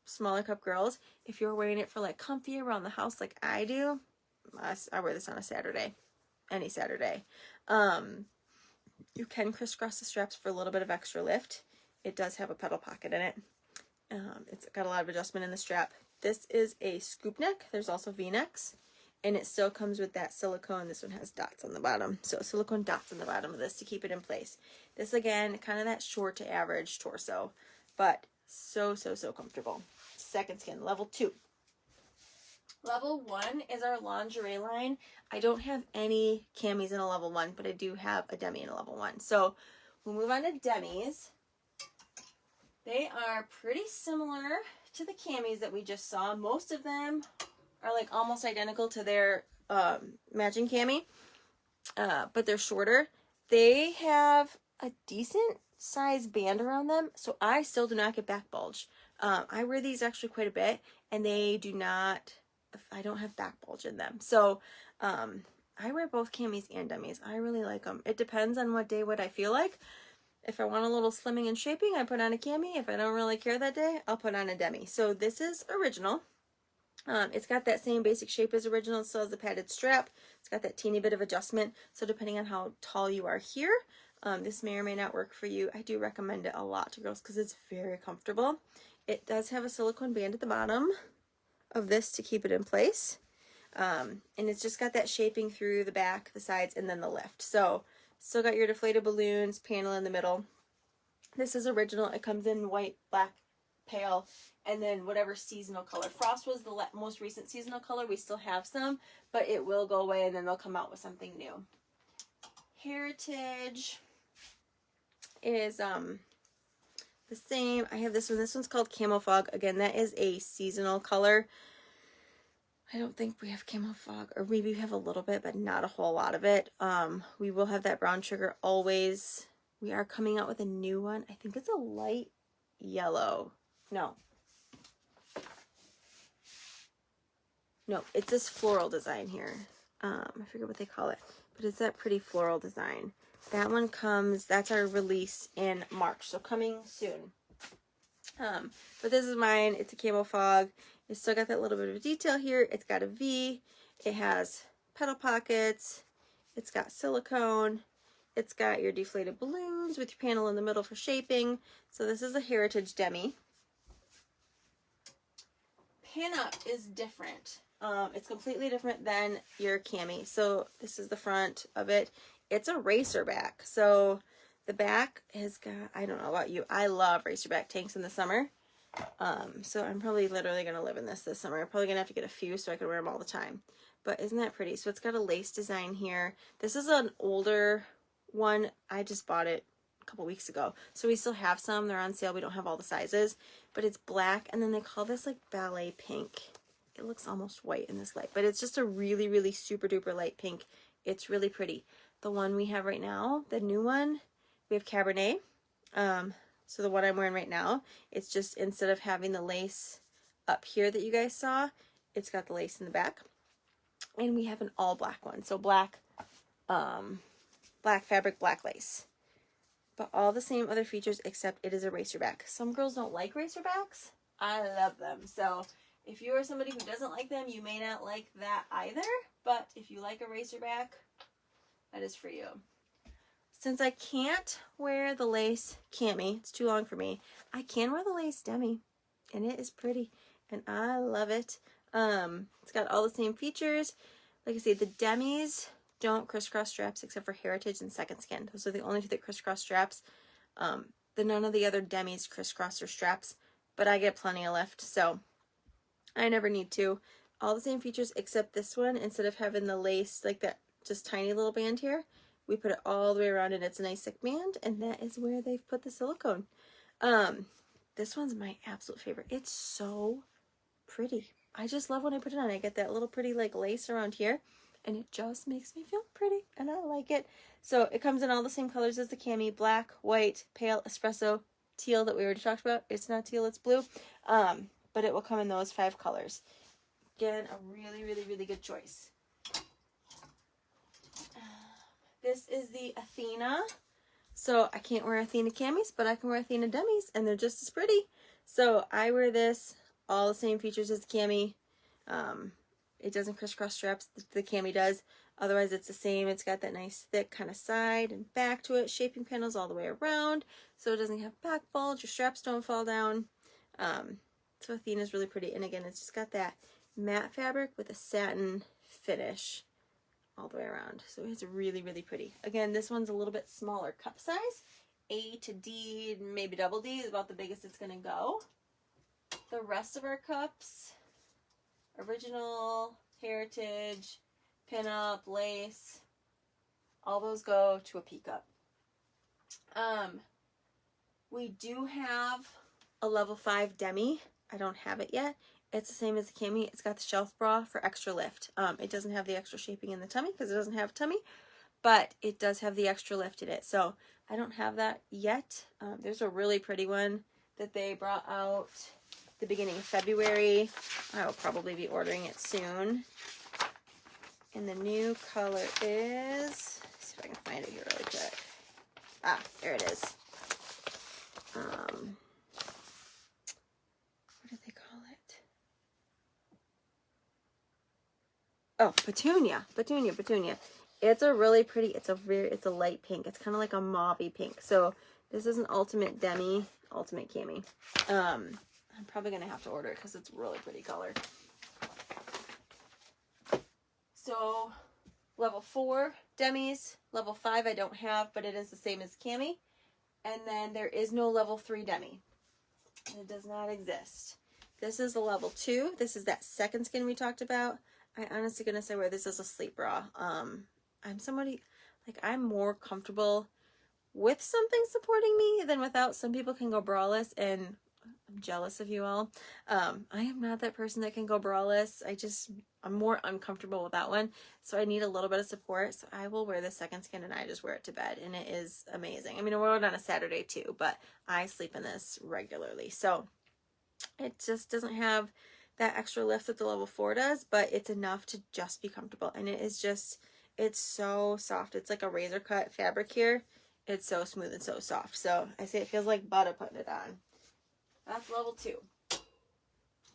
S1: smaller cup girls, if you're wearing it for like comfy around the house like I do, I wear this on a Saturday, any Saturday. You can crisscross the straps for a little bit of extra lift. It does have a petal pocket in it. It's got a lot of adjustment in the strap. This is a scoop neck. There's also V-necks. And it still comes with that silicone. This one has dots on the bottom. So silicone dots on the bottom of this to keep it in place. This, again, kind of that short to average torso. But so comfortable. Second Skin, level 2. Level 1 is our lingerie line. I don't have any camis in a level 1, but I do have a demi in a level 1. So we'll move on to demis. They are pretty similar to the camis that we just saw. Most of them are like almost identical to their matching cami, but they're shorter. They have a decent size band around them, so I still do not get back bulge. I wear these actually quite a bit, and they do not, I don't have back bulge in them. So I wear both camis and demis. I really like them. It depends on what day, what I feel like. If I want a little slimming and shaping, I put on a cami. If I don't really care that day, I'll put on a demi. So this is original. It's got that same basic shape as original. It still has the padded strap. It's got that teeny bit of adjustment. So depending on how tall you are here, this may or may not work for you. I do recommend it a lot to girls because it's very comfortable. It does have a silicone band at the bottom of this to keep it in place. And it's just got that shaping through the back, the sides, and then the lift. So still got your deflated balloons, panel in the middle. This is original. It comes in white, black, pale, and then whatever seasonal color. Frost was the most recent seasonal color. We still have some, but it will go away and then they'll come out with something new. Heritage is the same. I have this one. This one's called Camo Fog. Again, that is a seasonal color. I don't think we have Camo Fog, or maybe we have a little bit, but not a whole lot of it. We will have that brown sugar always. We are coming out with a new one. I think it's a light yellow. No, it's this floral design here. I forget what they call it, but it's that pretty floral design. That one comes, that's our release in March, so coming soon. But this is mine. It's a Camo Fog. It's still got that little bit of detail here. It's got a V. It has petal pockets. It's got silicone. It's got your deflated balloons with your panel in the middle for shaping. So this is a Heritage Demi. Pinup is different. It's completely different than your cami. So this is the front of it. It's a racer back. So the back has got, I don't know about you, I love racer back tanks in the summer. So I'm probably literally going to live in this summer. I'm probably going to have to get a few so I can wear them all the time. But isn't that pretty? So it's got a lace design here. This is an older one. I just bought it a couple weeks ago. So we still have some. They're on sale. We don't have all the sizes. But it's black. And then they call this like ballet pink. It looks almost white in this light. But it's just a really super duper light pink. It's really pretty. the one we have right now, the new one, we have Cabernet. So the one I'm wearing right now, it's just instead of having the lace up here that you guys saw, it's got the lace in the back. And we have an all black one. So black fabric, black lace. But all the same other features except it is a racerback. Some girls don't like racerbacks. I love them. So if you are somebody who doesn't like them, you may not like that either. But if you like a racerback, that is for you. Since I can't wear the lace cami, it's too long for me, I can wear the lace demi. And it is pretty. And I love it. It's got all the same features. Like I say, the demis don't crisscross straps except for Heritage and Second Skin. Those are the only two that crisscross straps. None of the other demis crisscross their straps, but I get plenty of lift, so I never need to. All the same features except this one, instead of having the lace like that just tiny little band here, we put it all the way around and it's a nice thick band, and that is where they've put the silicone. This one's my absolute favorite. It's so pretty. I just love when I put it on. I get that little pretty like lace around here, and it just makes me feel pretty, and I like it. So it comes in all the same colors as the cami: black, white, pale, espresso, teal that we already talked about. It's not teal, it's blue. But it will come in those 5 colors. Again, a really, really, really good choice. This is the Athena. So I can't wear Athena camis, but I can wear Athena demis, and they're just as pretty. So I wear this, all the same features as the cami. It doesn't crisscross straps, the cami does. Otherwise it's the same. It's got that nice thick kind of side and back to it, shaping panels all the way around, so it doesn't have back bulge, your straps don't fall down. So Athena's really pretty, and again, it's just got that matte fabric with a satin finish all the way around. So it's really, really pretty. Again, this one's a little bit smaller cup size. A to D, maybe double D is about the biggest it's gonna go. The rest of our cups, original, Heritage, pinup, lace, all those go to a P cup. We do have a level 5 demi. I don't have it yet. It's the same as the cami. It's got the shelf bra for extra lift. It doesn't have the extra shaping in the tummy because it doesn't have a tummy, but it does have the extra lift in it. So I don't have that yet. There's a really pretty one that they brought out the beginning of February. I will probably be ordering it soon. And the new color is, let's see if I can find it here really quick. Ah, there it is. What do they call it? Oh, Petunia. Petunia. It's a really pretty, it's a light pink. It's kind of like a mauvey pink. So this is an ultimate demi, ultimate cami. I'm probably going to have to order it because it's a really pretty color. So level 4 demis, level 5 I don't have, but it is the same as cami. And then there is no level 3 demi. It does not exist. This is the level 2. This is that Second Skin we talked about. I honestly gonna say where this is a sleep bra. I'm somebody, like, I'm more comfortable with something supporting me than without. Some people can go braless, and I'm jealous of you all. I am not that person that can go braless. I'm more uncomfortable with that one, so I need a little bit of support. So I will wear the Second Skin, and I just wear it to bed, and it is amazing. I mean, I wear it on a Saturday too, but I sleep in this regularly. So it just doesn't have that extra lift that the level 4 does, but it's enough to just be comfortable. And it is just, it's so soft. It's like a razor cut fabric here. It's so smooth and so soft. So I say it feels like butter putting it on. That's level 2.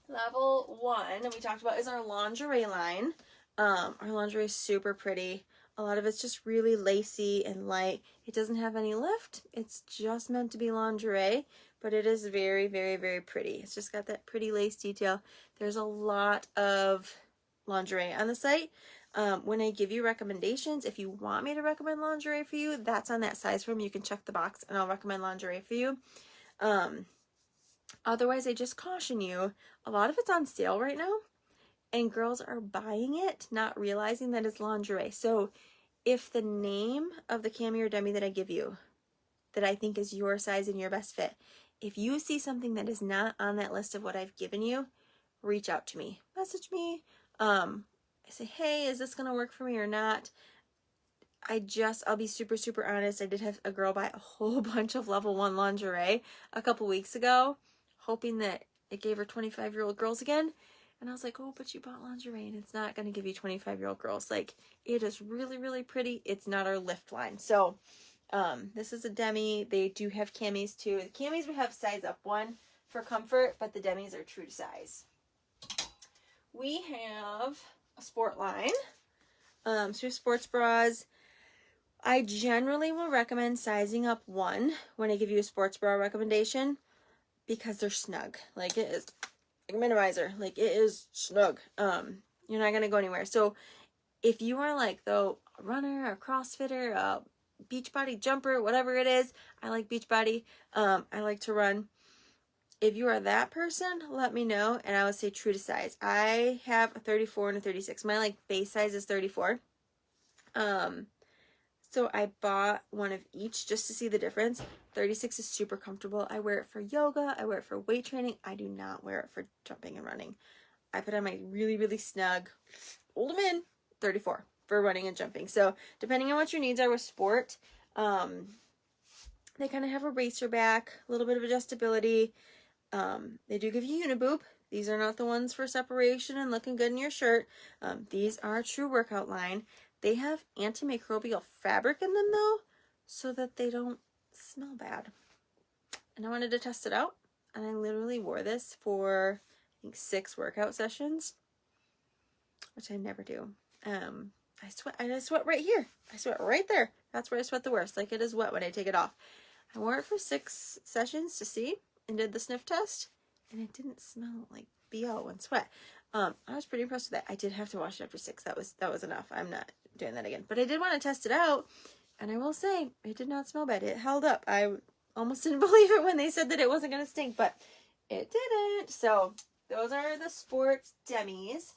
S1: Level 1, and we talked about, is our lingerie line. Our lingerie is super pretty. A lot of it's just really lacy and light. It doesn't have any lift. It's just meant to be lingerie, but it is very, very, very pretty. It's just got that pretty lace detail. There's a lot of lingerie on the site. When I give you recommendations, if you want me to recommend lingerie for you, that's on that size form. You can check the box and I'll recommend lingerie for you. Otherwise, I just caution you, a lot of it's on sale right now, and girls are buying it, not realizing that it's lingerie. So if the name of the cami or demi that I give you, that I think is your size and your best fit, if you see something that is not on that list of what I've given you, reach out to me, message me. I say, hey, is this going to work for me or not? I'll be super, super honest. I did have a girl buy a whole bunch of level 1 lingerie a couple weeks ago, hoping that it gave her 25-year-old girls again. And I was like, oh, but you bought lingerie and it's not going to give you 25-year-old girls. Like, it is really, really pretty. It's not our lift line. So, this is a demi. They do have camis too. The camis we have size up 1 for comfort, but the demis are true to size. We have a sport line. So we have sports bras. I generally will recommend sizing up 1 when I give you a sports bra recommendation because they're snug. Like, it is like a minimizer. Like, it is snug. You're not going to go anywhere. So if you are like, though, a runner, a CrossFitter, a Beachbody jumper, whatever it is, I like Beachbody. I like to run. If you are that person, let me know, and I would say true to size. I have a 34 and a 36. My, like, base size is 34. So I bought 1 of each just to see the difference. 36 is super comfortable. I wear it for yoga. I wear it for weight training. I do not wear it for jumping and running. I put on my really, really snug, hold them in, 34 for running and jumping. So depending on what your needs are with sport, they kind of have a racer back, a little bit of adjustability. They do give you uniboob. These are not the ones for separation and looking good in your shirt. These are a true workout line. They have antimicrobial fabric in them, though, so that they don't smell bad. And I wanted to test it out, and I literally wore this for, I think, 6 workout sessions, which I never do. I sweat right here. I sweat right there. That's where I sweat the worst. Like, it is wet when I take it off. I wore it for 6 sessions to see and did the sniff test, and it didn't smell like BO and sweat. I was pretty impressed with that. I did have to wash it after 6. That was enough. I'm not doing that again. But I did want to test it out, and I will say it did not smell bad. It held up. I almost didn't believe it when they said that it wasn't going to stink, but it didn't. So those are the sports demis.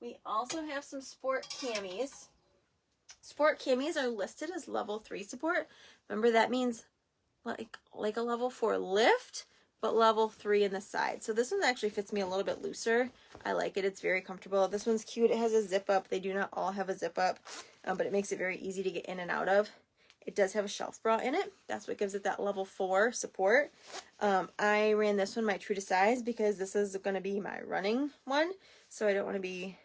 S1: We also have some sport camis. Sport camis are listed as level 3 support. Remember, that means like a level 4 lift, but level 3 in the side. So this one actually fits me a little bit looser. I like it. It's very comfortable. This one's cute. It has a zip up. They do not all have a zip up, but it makes it very easy to get in and out of. It does have a shelf bra in it. That's what gives it that level 4 support. I ran this one my true to size because this is going to be my running one, so I don't want to be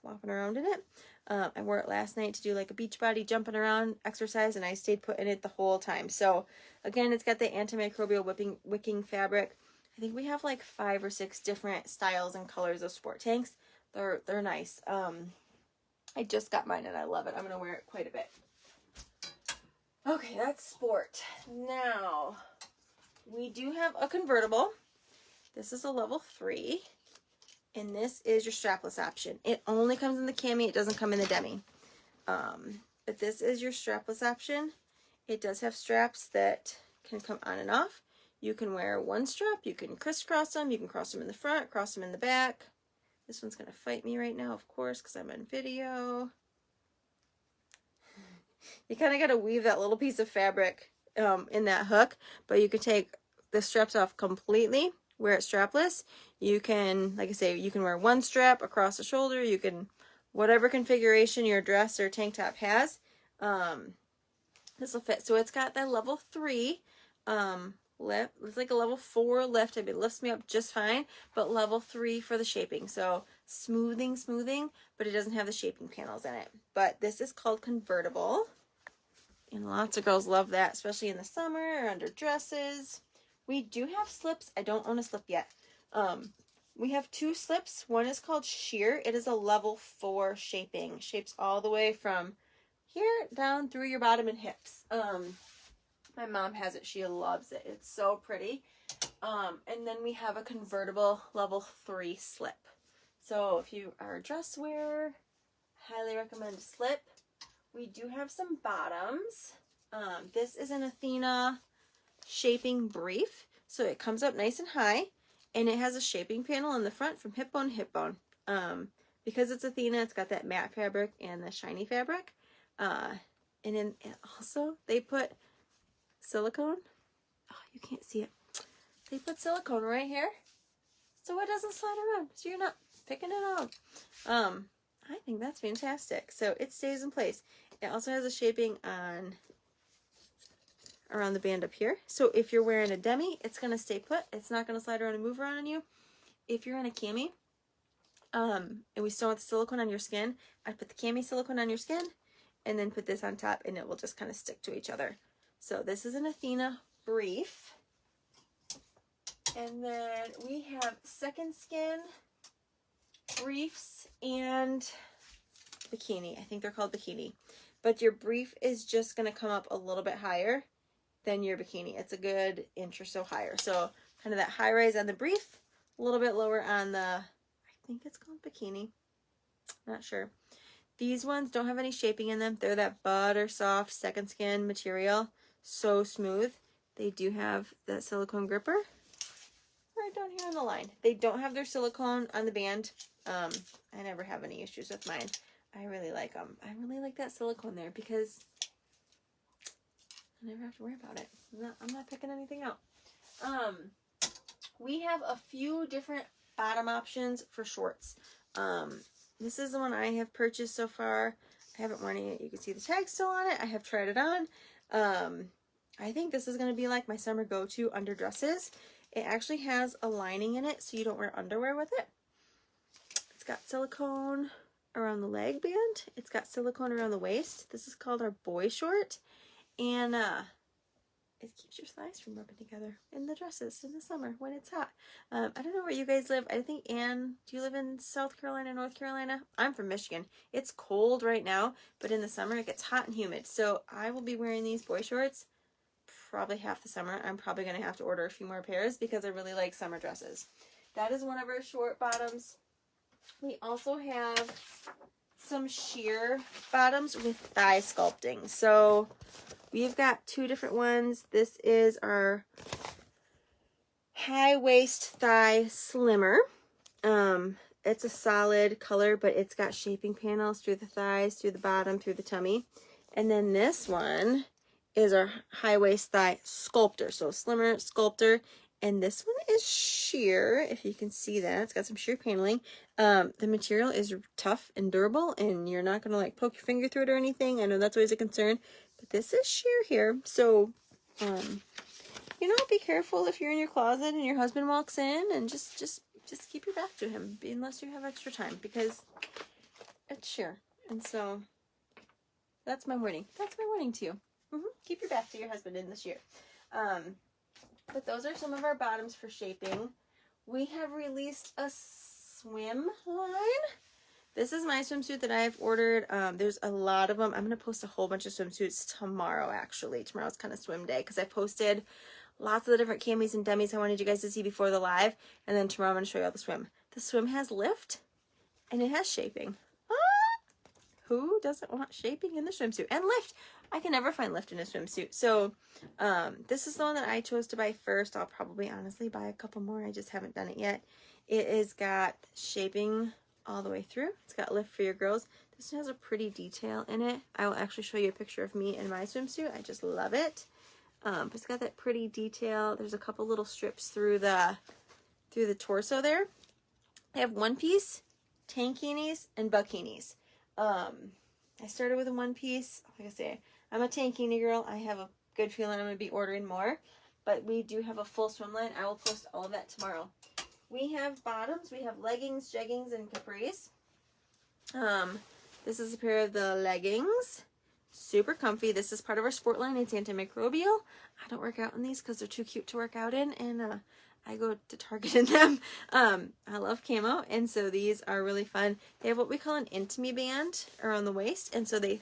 S1: flopping around in it. I wore it last night to do like a Beachbody jumping around exercise, and I stayed put in it the whole time. So again, it's got the antimicrobial wicking fabric. I think we have like 5 or 6 different styles and colors of sport tanks. They're nice. I just got mine and I love it. I'm gonna wear it quite a bit. Okay, that's sport. Now we do have a convertible. This is a level 3. And this is your strapless option. It only comes in the cami. It doesn't come in the demi. But this is your strapless option. It does have straps that can come on and off. You can wear 1 strap. You can crisscross them. You can cross them in the front, cross them in the back. This one's going to fight me right now, of course, because I'm on video. You kind of got to weave that little piece of fabric in that hook. But you can take the straps off completely. Wear it strapless. You can, like I say, you can wear 1 strap across the shoulder. You can, whatever configuration your dress or tank top has, this will fit. So it's got that level 3 lift. It's like a level 4 lift. I mean, it lifts me up just fine, but level 3 for the shaping. So smoothing, but it doesn't have the shaping panels in it. But this is called convertible, and lots of girls love that, especially in the summer or under dresses. We do have slips. I don't own a slip yet. We have 2 slips. One is called sheer. It is a level 4 shaping. Shapes all the way from here down through your bottom and hips. My mom has it. She loves it. It's so pretty. And then we have a convertible level 3 slip. So if you are a dress wearer, highly recommend a slip. We do have some bottoms. This is an Athena shaping brief, so it comes up nice and high, and it has a shaping panel in the front from hip bone to hip bone. Because it's Athena, it's got that matte fabric and the shiny fabric, and then also they put silicone. Oh, you can't see it. They put silicone right here, so it doesn't slide around, so you're not picking it up. I think that's fantastic. So it stays in place. It also has a shaping on around the band up here. So if you're wearing a demi, it's going to stay put. It's not going to slide around and move around on you. If you're in a cami, and we still want the silicone on your skin, I'd put the cami silicone on your skin and then put this on top, and it will just kind of stick to each other. So this is an Athena brief. And then we have Second Skin briefs and bikini. I think they're called bikini. But your brief is just going to come up a little bit higher than your bikini. It's a good inch or so higher. So kind of that high rise on the brief, a little bit lower on the, I think it's called bikini. Not sure. These ones don't have any shaping in them. They're that butter soft Second Skin material. So smooth. They do have that silicone gripper right down here on the line. They don't have their silicone on the band. I never have any issues with mine. I really like them. I really like that silicone there because I never have to worry about it. I'm not picking anything out. We have a few different bottom options for shorts. This is the one I have purchased so far. I haven't worn it yet. You can see the tag still on it. I have tried it on. I think this is going to be like my summer go-to under dresses. It actually has a lining in it so you don't wear underwear with it. It's got silicone around the leg band. It's got silicone around the waist. This is called our boy short. And it keeps your thighs from rubbing together in the dresses in the summer when it's hot. I don't know where you guys live. I think, Anne, do you live in South Carolina, North Carolina? I'm from Michigan. It's cold right now, but in the summer it gets hot and humid. So I will be wearing these boy shorts probably half the summer. I'm probably going to have to order a few more pairs because I really like summer dresses. That is one of our short bottoms. We also have some sheer bottoms with thigh sculpting. So we've got two different ones. This is our high waist thigh slimmer. It's a solid color, but it's got shaping panels through the thighs, through the bottom, through the tummy. And then this one is our high waist thigh sculptor. So slimmer sculptor. And this one is sheer, if you can see that. It's got some sheer paneling. The material is tough and durable, and you're not going to like poke your finger through it or anything. I know that's always a concern, but this is sheer here. So, you know, be careful if you're in your closet and your husband walks in, and just keep your back to him, unless you have extra time, because it's sheer. And so that's my warning. That's my warning to you. Keep your back to your husband in this year. But those are some of our bottoms for shaping. We have released a swim line. This is my swimsuit that I've ordered. There's a lot of them. I'm going to post a whole bunch of swimsuits tomorrow, actually. Tomorrow's kind of swim day because I posted lots of the different camis and demis I wanted you guys to see before the live. And then tomorrow I'm going to show you all the swim. The swim has lift and it has shaping. Who doesn't want shaping in the swimsuit? And lift. I can never find lift in a swimsuit. So this is the one that I chose to buy first. I'll probably honestly buy a couple more. I just haven't done it yet. It has got shaping all the way through. It's got lift for your girls. This one has a pretty detail in it. I will actually show you a picture of me in my swimsuit. I just love it. But it's got that pretty detail. There's a couple little strips through the torso there. They have one piece, tankinis, and bikinis. I started with a one piece. Like I say, I'm a tankini girl. I have a good feeling I'm going to be ordering more. But we do have a full swim line. I will post all of that tomorrow. We have bottoms. We have leggings, jeggings, and capris. This is a pair of the leggings. Super comfy. This is part of our sport line. It's antimicrobial. I don't work out in these because they're too cute to work out in. And I go to Target in them. I love camo, and so these are really fun. They have what we call an intimate band around the waist, and so they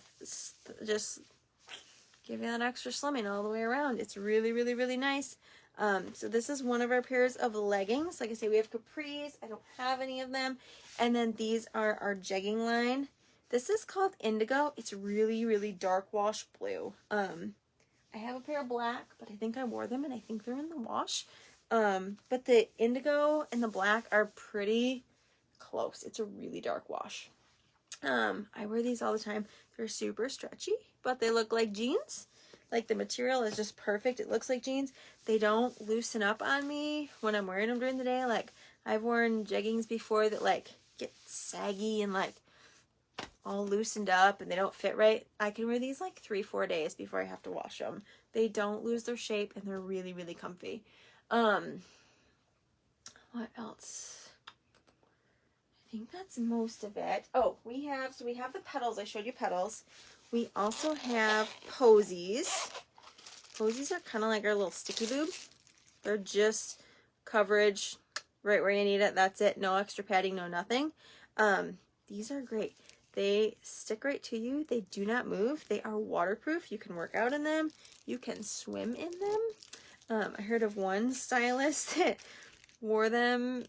S1: just give you that extra slimming all the way around. It's really, really, really nice. So this is one of our pairs of leggings. Like I say, we have capris. I don't have any of them. And then these are our jegging line. This is called Indigo. It's really, really dark wash blue. I have a pair of black, but I think I wore them, and I think they're in the wash. But the indigo and the black are pretty close. It's a really dark wash. I wear these all the time. They're super stretchy, but they look like jeans. Like the material is just perfect. It looks like jeans. They don't loosen up on me when I'm wearing them during the day. Like I've worn jeggings before that like get saggy and like all loosened up and they don't fit right, I can wear these like 3-4 days before I have to wash them. They don't lose their shape and they're really, really comfy. What else? I think that's most of it. Oh, we have the petals. I showed you petals. We also have posies. Posies are kind of like our little sticky boob. They're just coverage right where you need it. That's it. No extra padding, no nothing. These are great. They stick right to you. They do not move. They are waterproof. You can work out in them. You can swim in them. I heard of one stylist that wore them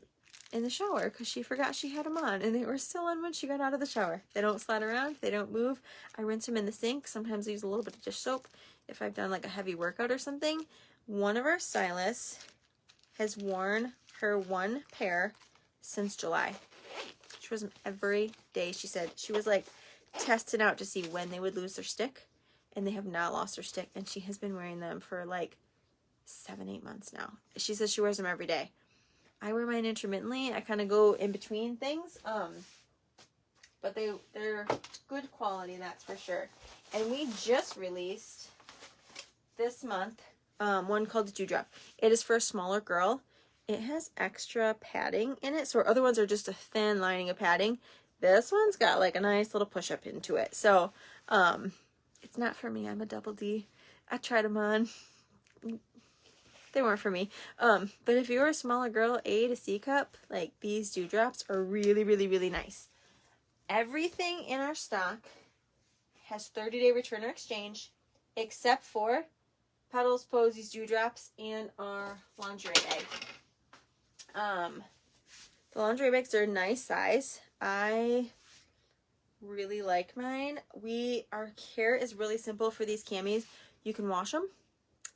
S1: in the shower because she forgot she had them on and they were still on when she got out of the shower. They don't slide around. They don't move. I rinse them in the sink. Sometimes I use a little bit of dish soap if I've done like a heavy workout or something. One of our stylists has worn her one pair since July. She wears them every day. She said she was like testing out to see when they would lose their stick, and they have not lost their stick, and she has been wearing them for like 7-8 months now. She says she wears them every day. I wear mine intermittently. I kind of go in between things, but they're good quality, that's for sure. And we just released this month one called the Dewdrop. It is for a smaller girl. It has extra padding in it, so our other ones are just a thin lining of padding. This one's got like a nice little push-up into it. So it's not for me. I'm a double D. I tried them on. They weren't for me. But if you're a smaller girl, A to C cup, like these Dewdrops are really, really, really nice. Everything in our stock has 30-day return or exchange, except for petals, posies, Dewdrops, and our lingerie bag. The lingerie bags are a nice size. I really like mine. Our care is really simple for these camis. You can wash them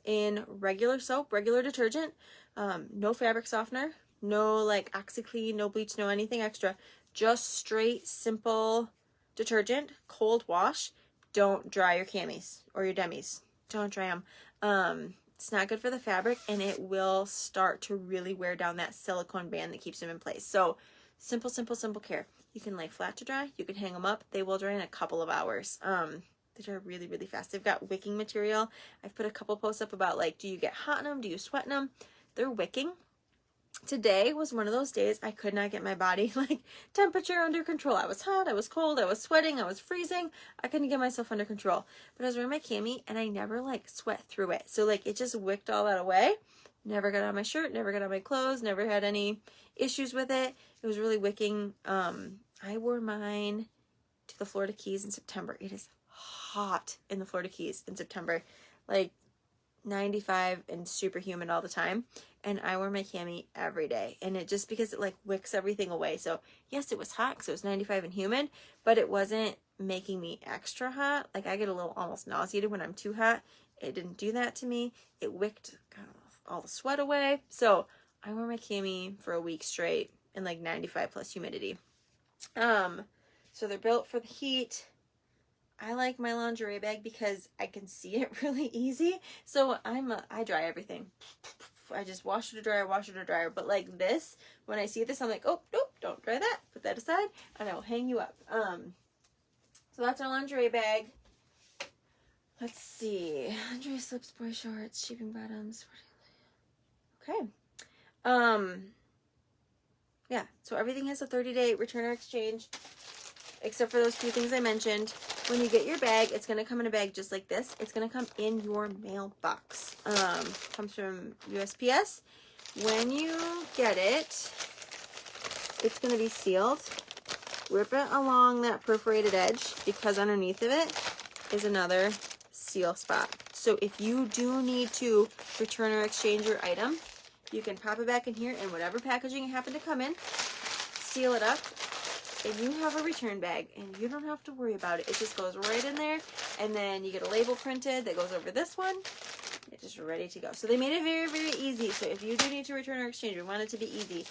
S1: in regular soap, regular detergent, no fabric softener, no like OxiClean, no bleach, no anything extra. Just straight, simple detergent, cold wash. Don't dry your camis or your demis. Don't dry them. It's not good for the fabric, and it will start to really wear down that silicone band that keeps them in place. So simple, simple, simple care. You can lay flat to dry. You can hang them up. They will dry in a couple of hours. They dry really, really fast. They've got wicking material. I've put a couple posts up about like, do you get hot in them? Do you sweat in them? They're wicking. Today was one of those days I could not get my body like temperature under control. I was hot, I was cold, I was sweating, I was freezing. I couldn't get myself under control. But I was wearing my cami and I never like sweat through it. So like it just wicked all that away. Never got on my shirt, never got on my clothes, never had any issues with it. It was really wicking. I wore mine to the Florida Keys in September. It is hot in the Florida Keys in September. Like 95 and super humid all the time, and I wear my cami every day, and it just because it like wicks everything away. So yes, it was hot because it was 95 and humid, but it wasn't making me extra hot. Like I get a little almost nauseated when I'm too hot. It didn't do that to me. It wicked all the sweat away. So I wore my cami for a week straight in like 95 plus humidity. So they're built for the heat. I like my lingerie bag because I can see it really easy. So I dry everything. I just wash it or dryer, wash it or dryer. But like this, when I see this, I'm like, oh, nope, don't dry that. Put that aside, and I will hang you up. So that's our lingerie bag. Let's see. Lingerie slips, boy shorts, sheeping bottoms. Okay. Yeah, so everything has a 30-day return or exchange, except for those few things I mentioned. When you get your bag, it's going to come in a bag just like this. It's going to come in your mailbox. Comes from USPS. When you get it, it's going to be sealed. Rip it along that perforated edge because underneath of it is another seal spot. So if you do need to return or exchange your item, you can pop it back in here and whatever packaging it happened to come in, seal it up, and you have a return bag, and you don't have to worry about it. It just goes right in there, and then you get a label printed that goes over this one. It's just ready to go. So they made it very, very easy. So if you do need to return or exchange, we want it to be easy.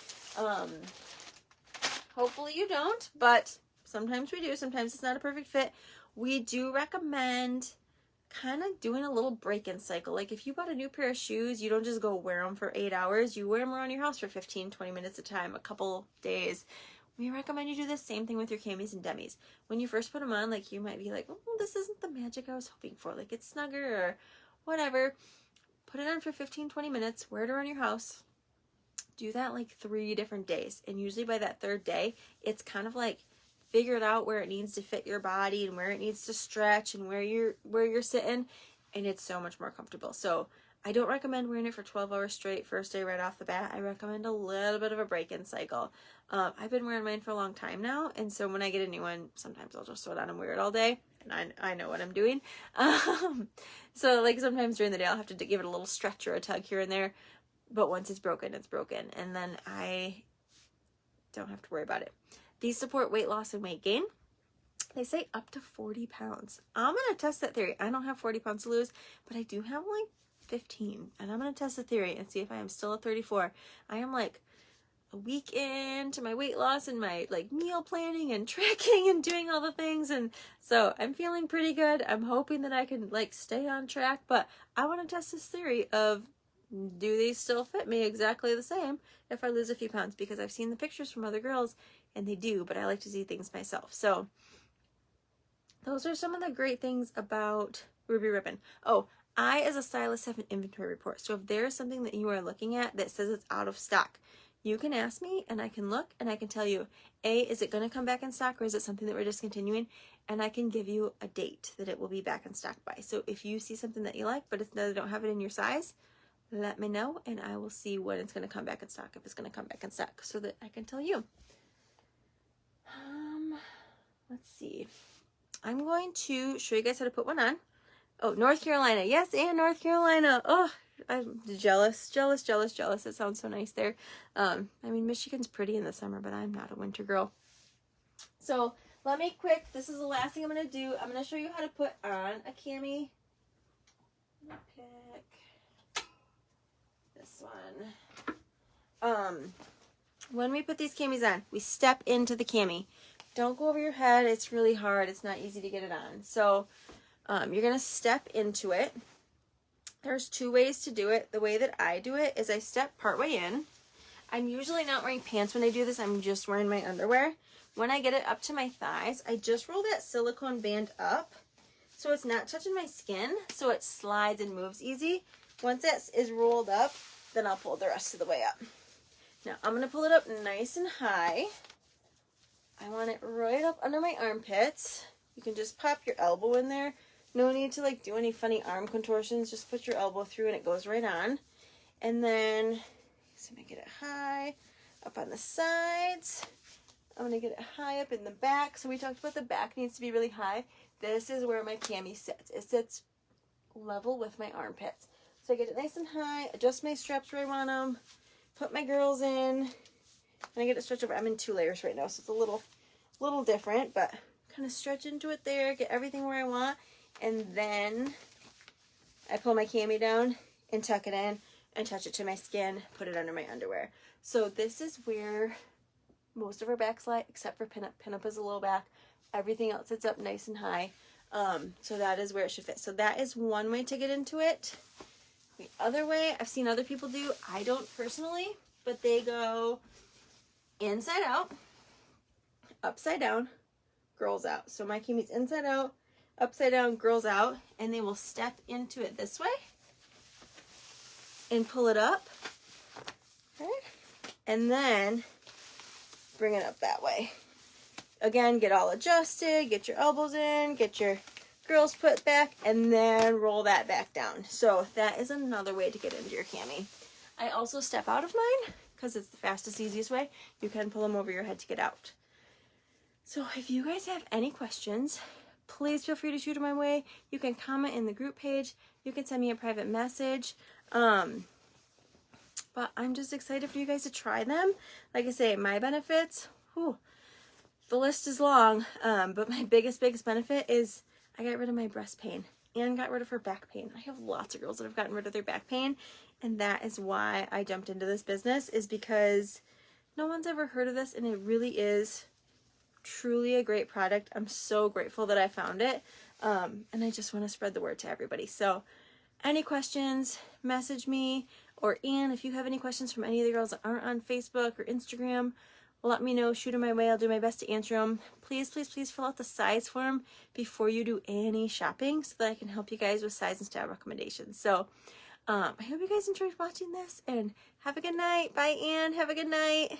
S1: Hopefully you don't, but sometimes we do. Sometimes it's not a perfect fit. We do recommend kind of doing a little break-in cycle. Like if you bought a new pair of shoes, you don't just go wear them for 8 hours. You wear them around your house for 15, 20 minutes at a time, a couple days. we recommend you do the same thing with your camis and demis. When you first put them on, like, you might be like, oh, this isn't the magic I was hoping for. Like, it's snugger or whatever. Put it on for 15-20 minutes. Wear it around your house. Do that like 3 different days. And usually by that 3rd day, it's kind of like figured out where it needs to fit your body and where it needs to stretch and where you're sitting. And it's so much more comfortable. So I don't recommend wearing it for 12 hours straight first day right off the bat. I recommend a little bit of a break-in cycle. I've been wearing mine for a long time now, and so when I get a new one, sometimes I'll just throw it on and wear it all day, and I know what I'm doing. So like sometimes during the day I'll have to give it a little stretch or a tug here and there, but once it's broken, and then I don't have to worry about it. These support weight loss and weight gain. They say up to 40 pounds. I'm going to test that theory. I don't have 40 pounds to lose, but I do have like 15, and I'm going to test the theory and see if I am still at 34. I am like a week into my weight loss and my like meal planning and tracking and doing all the things, and so I'm feeling pretty good. I'm hoping that I can like stay on track, but I want to test this theory of, do these still fit me exactly the same if I lose a few pounds? Because I've seen the pictures from other girls and they do, but I like to see things myself. So those are some of the great things about Ruby Ribbon. Oh, I as a stylist have an inventory report. So if there's something that you are looking at that says it's out of stock, you can ask me and I can look and I can tell you, A, is it going to come back in stock, or is it something that we're discontinuing? And I can give you a date that it will be back in stock by. So if you see something that you like, but it's they don't have it in your size, let me know and I will see when it's going to come back in stock, if it's going to come back in stock, so that I can tell you. Let's see. I'm going to show you guys how to put one on. Oh, North Carolina. Yes, and North Carolina. Oh, I'm jealous. It sounds so nice there. I mean, Michigan's pretty in the summer, but I'm not a winter girl. So let me this is the last thing I'm going to do. I'm going to show you how to put on a cami. I'm going to pick this one. When we put these camis on, we step into the cami. Don't go over your head. It's really hard. It's not easy to get it on. So you're going to step into it. There's 2 ways to do it. The way that I do it is I step partway in. I'm usually not wearing pants when I do this. I'm just wearing my underwear. When I get it up to my thighs, I just roll that silicone band up so it's not touching my skin, so it slides and moves easy. Once that is rolled up, then I'll pull the rest of the way up. Now, I'm going to pull it up nice and high. I want it right up under my armpits. You can just pop your elbow in there. No need to like do any funny arm contortions. Just put your elbow through and it goes right on. And then, so I'm going to get it high up on the sides. I'm going to get it high up in the back. So we talked about the back needs to be really high. This is where my cami sits. It sits level with my armpits. So I get it nice and high, adjust my straps where I want them, put my girls in, and I get it stretched over. I'm in 2 layers right now, so it's a little different, but kind of stretch into it there, get everything where I want, and then I pull my cami down and tuck it in and touch it to my skin, put it under my underwear. So this is where most of our backs lie, except for pinup. Pinup is a little back. Everything else sits up nice and high. So that is where it should fit. So that is one way to get into it. The other way, I've seen other people do, I don't personally, but they go inside out, upside down, girls out. So my cami's inside out, upside down, girls out, and they will step into it this way and pull it up, okay? And then bring it up that way. Again, get all adjusted, get your elbows in, get your girls put back, and then roll that back down. So that is another way to get into your cami. I also step out of mine because it's the fastest, easiest way. You can pull them over your head to get out. So if you guys have any questions, please feel free to shoot them my way. You can comment in the group page. You can send me a private message. But I'm just excited for you guys to try them. Like I say, my benefits, the list is long, but my biggest benefit is I got rid of my breast pain and got rid of her back pain. I have lots of girls that have gotten rid of their back pain, and that is why I jumped into this business, is because no one's ever heard of this, and it really is truly a great product. I'm so grateful that I found it, and I just want to spread the word to everybody. So any questions, message me, or Ann, if you have any questions from any of the girls that aren't on Facebook or Instagram, let me know, shoot them my way. I'll do my best to answer them. Please, please, please fill out the size form before you do any shopping so that I can help you guys with size and style recommendations. So I hope you guys enjoyed watching this, and have a good night. Bye, Anne. Have a good night.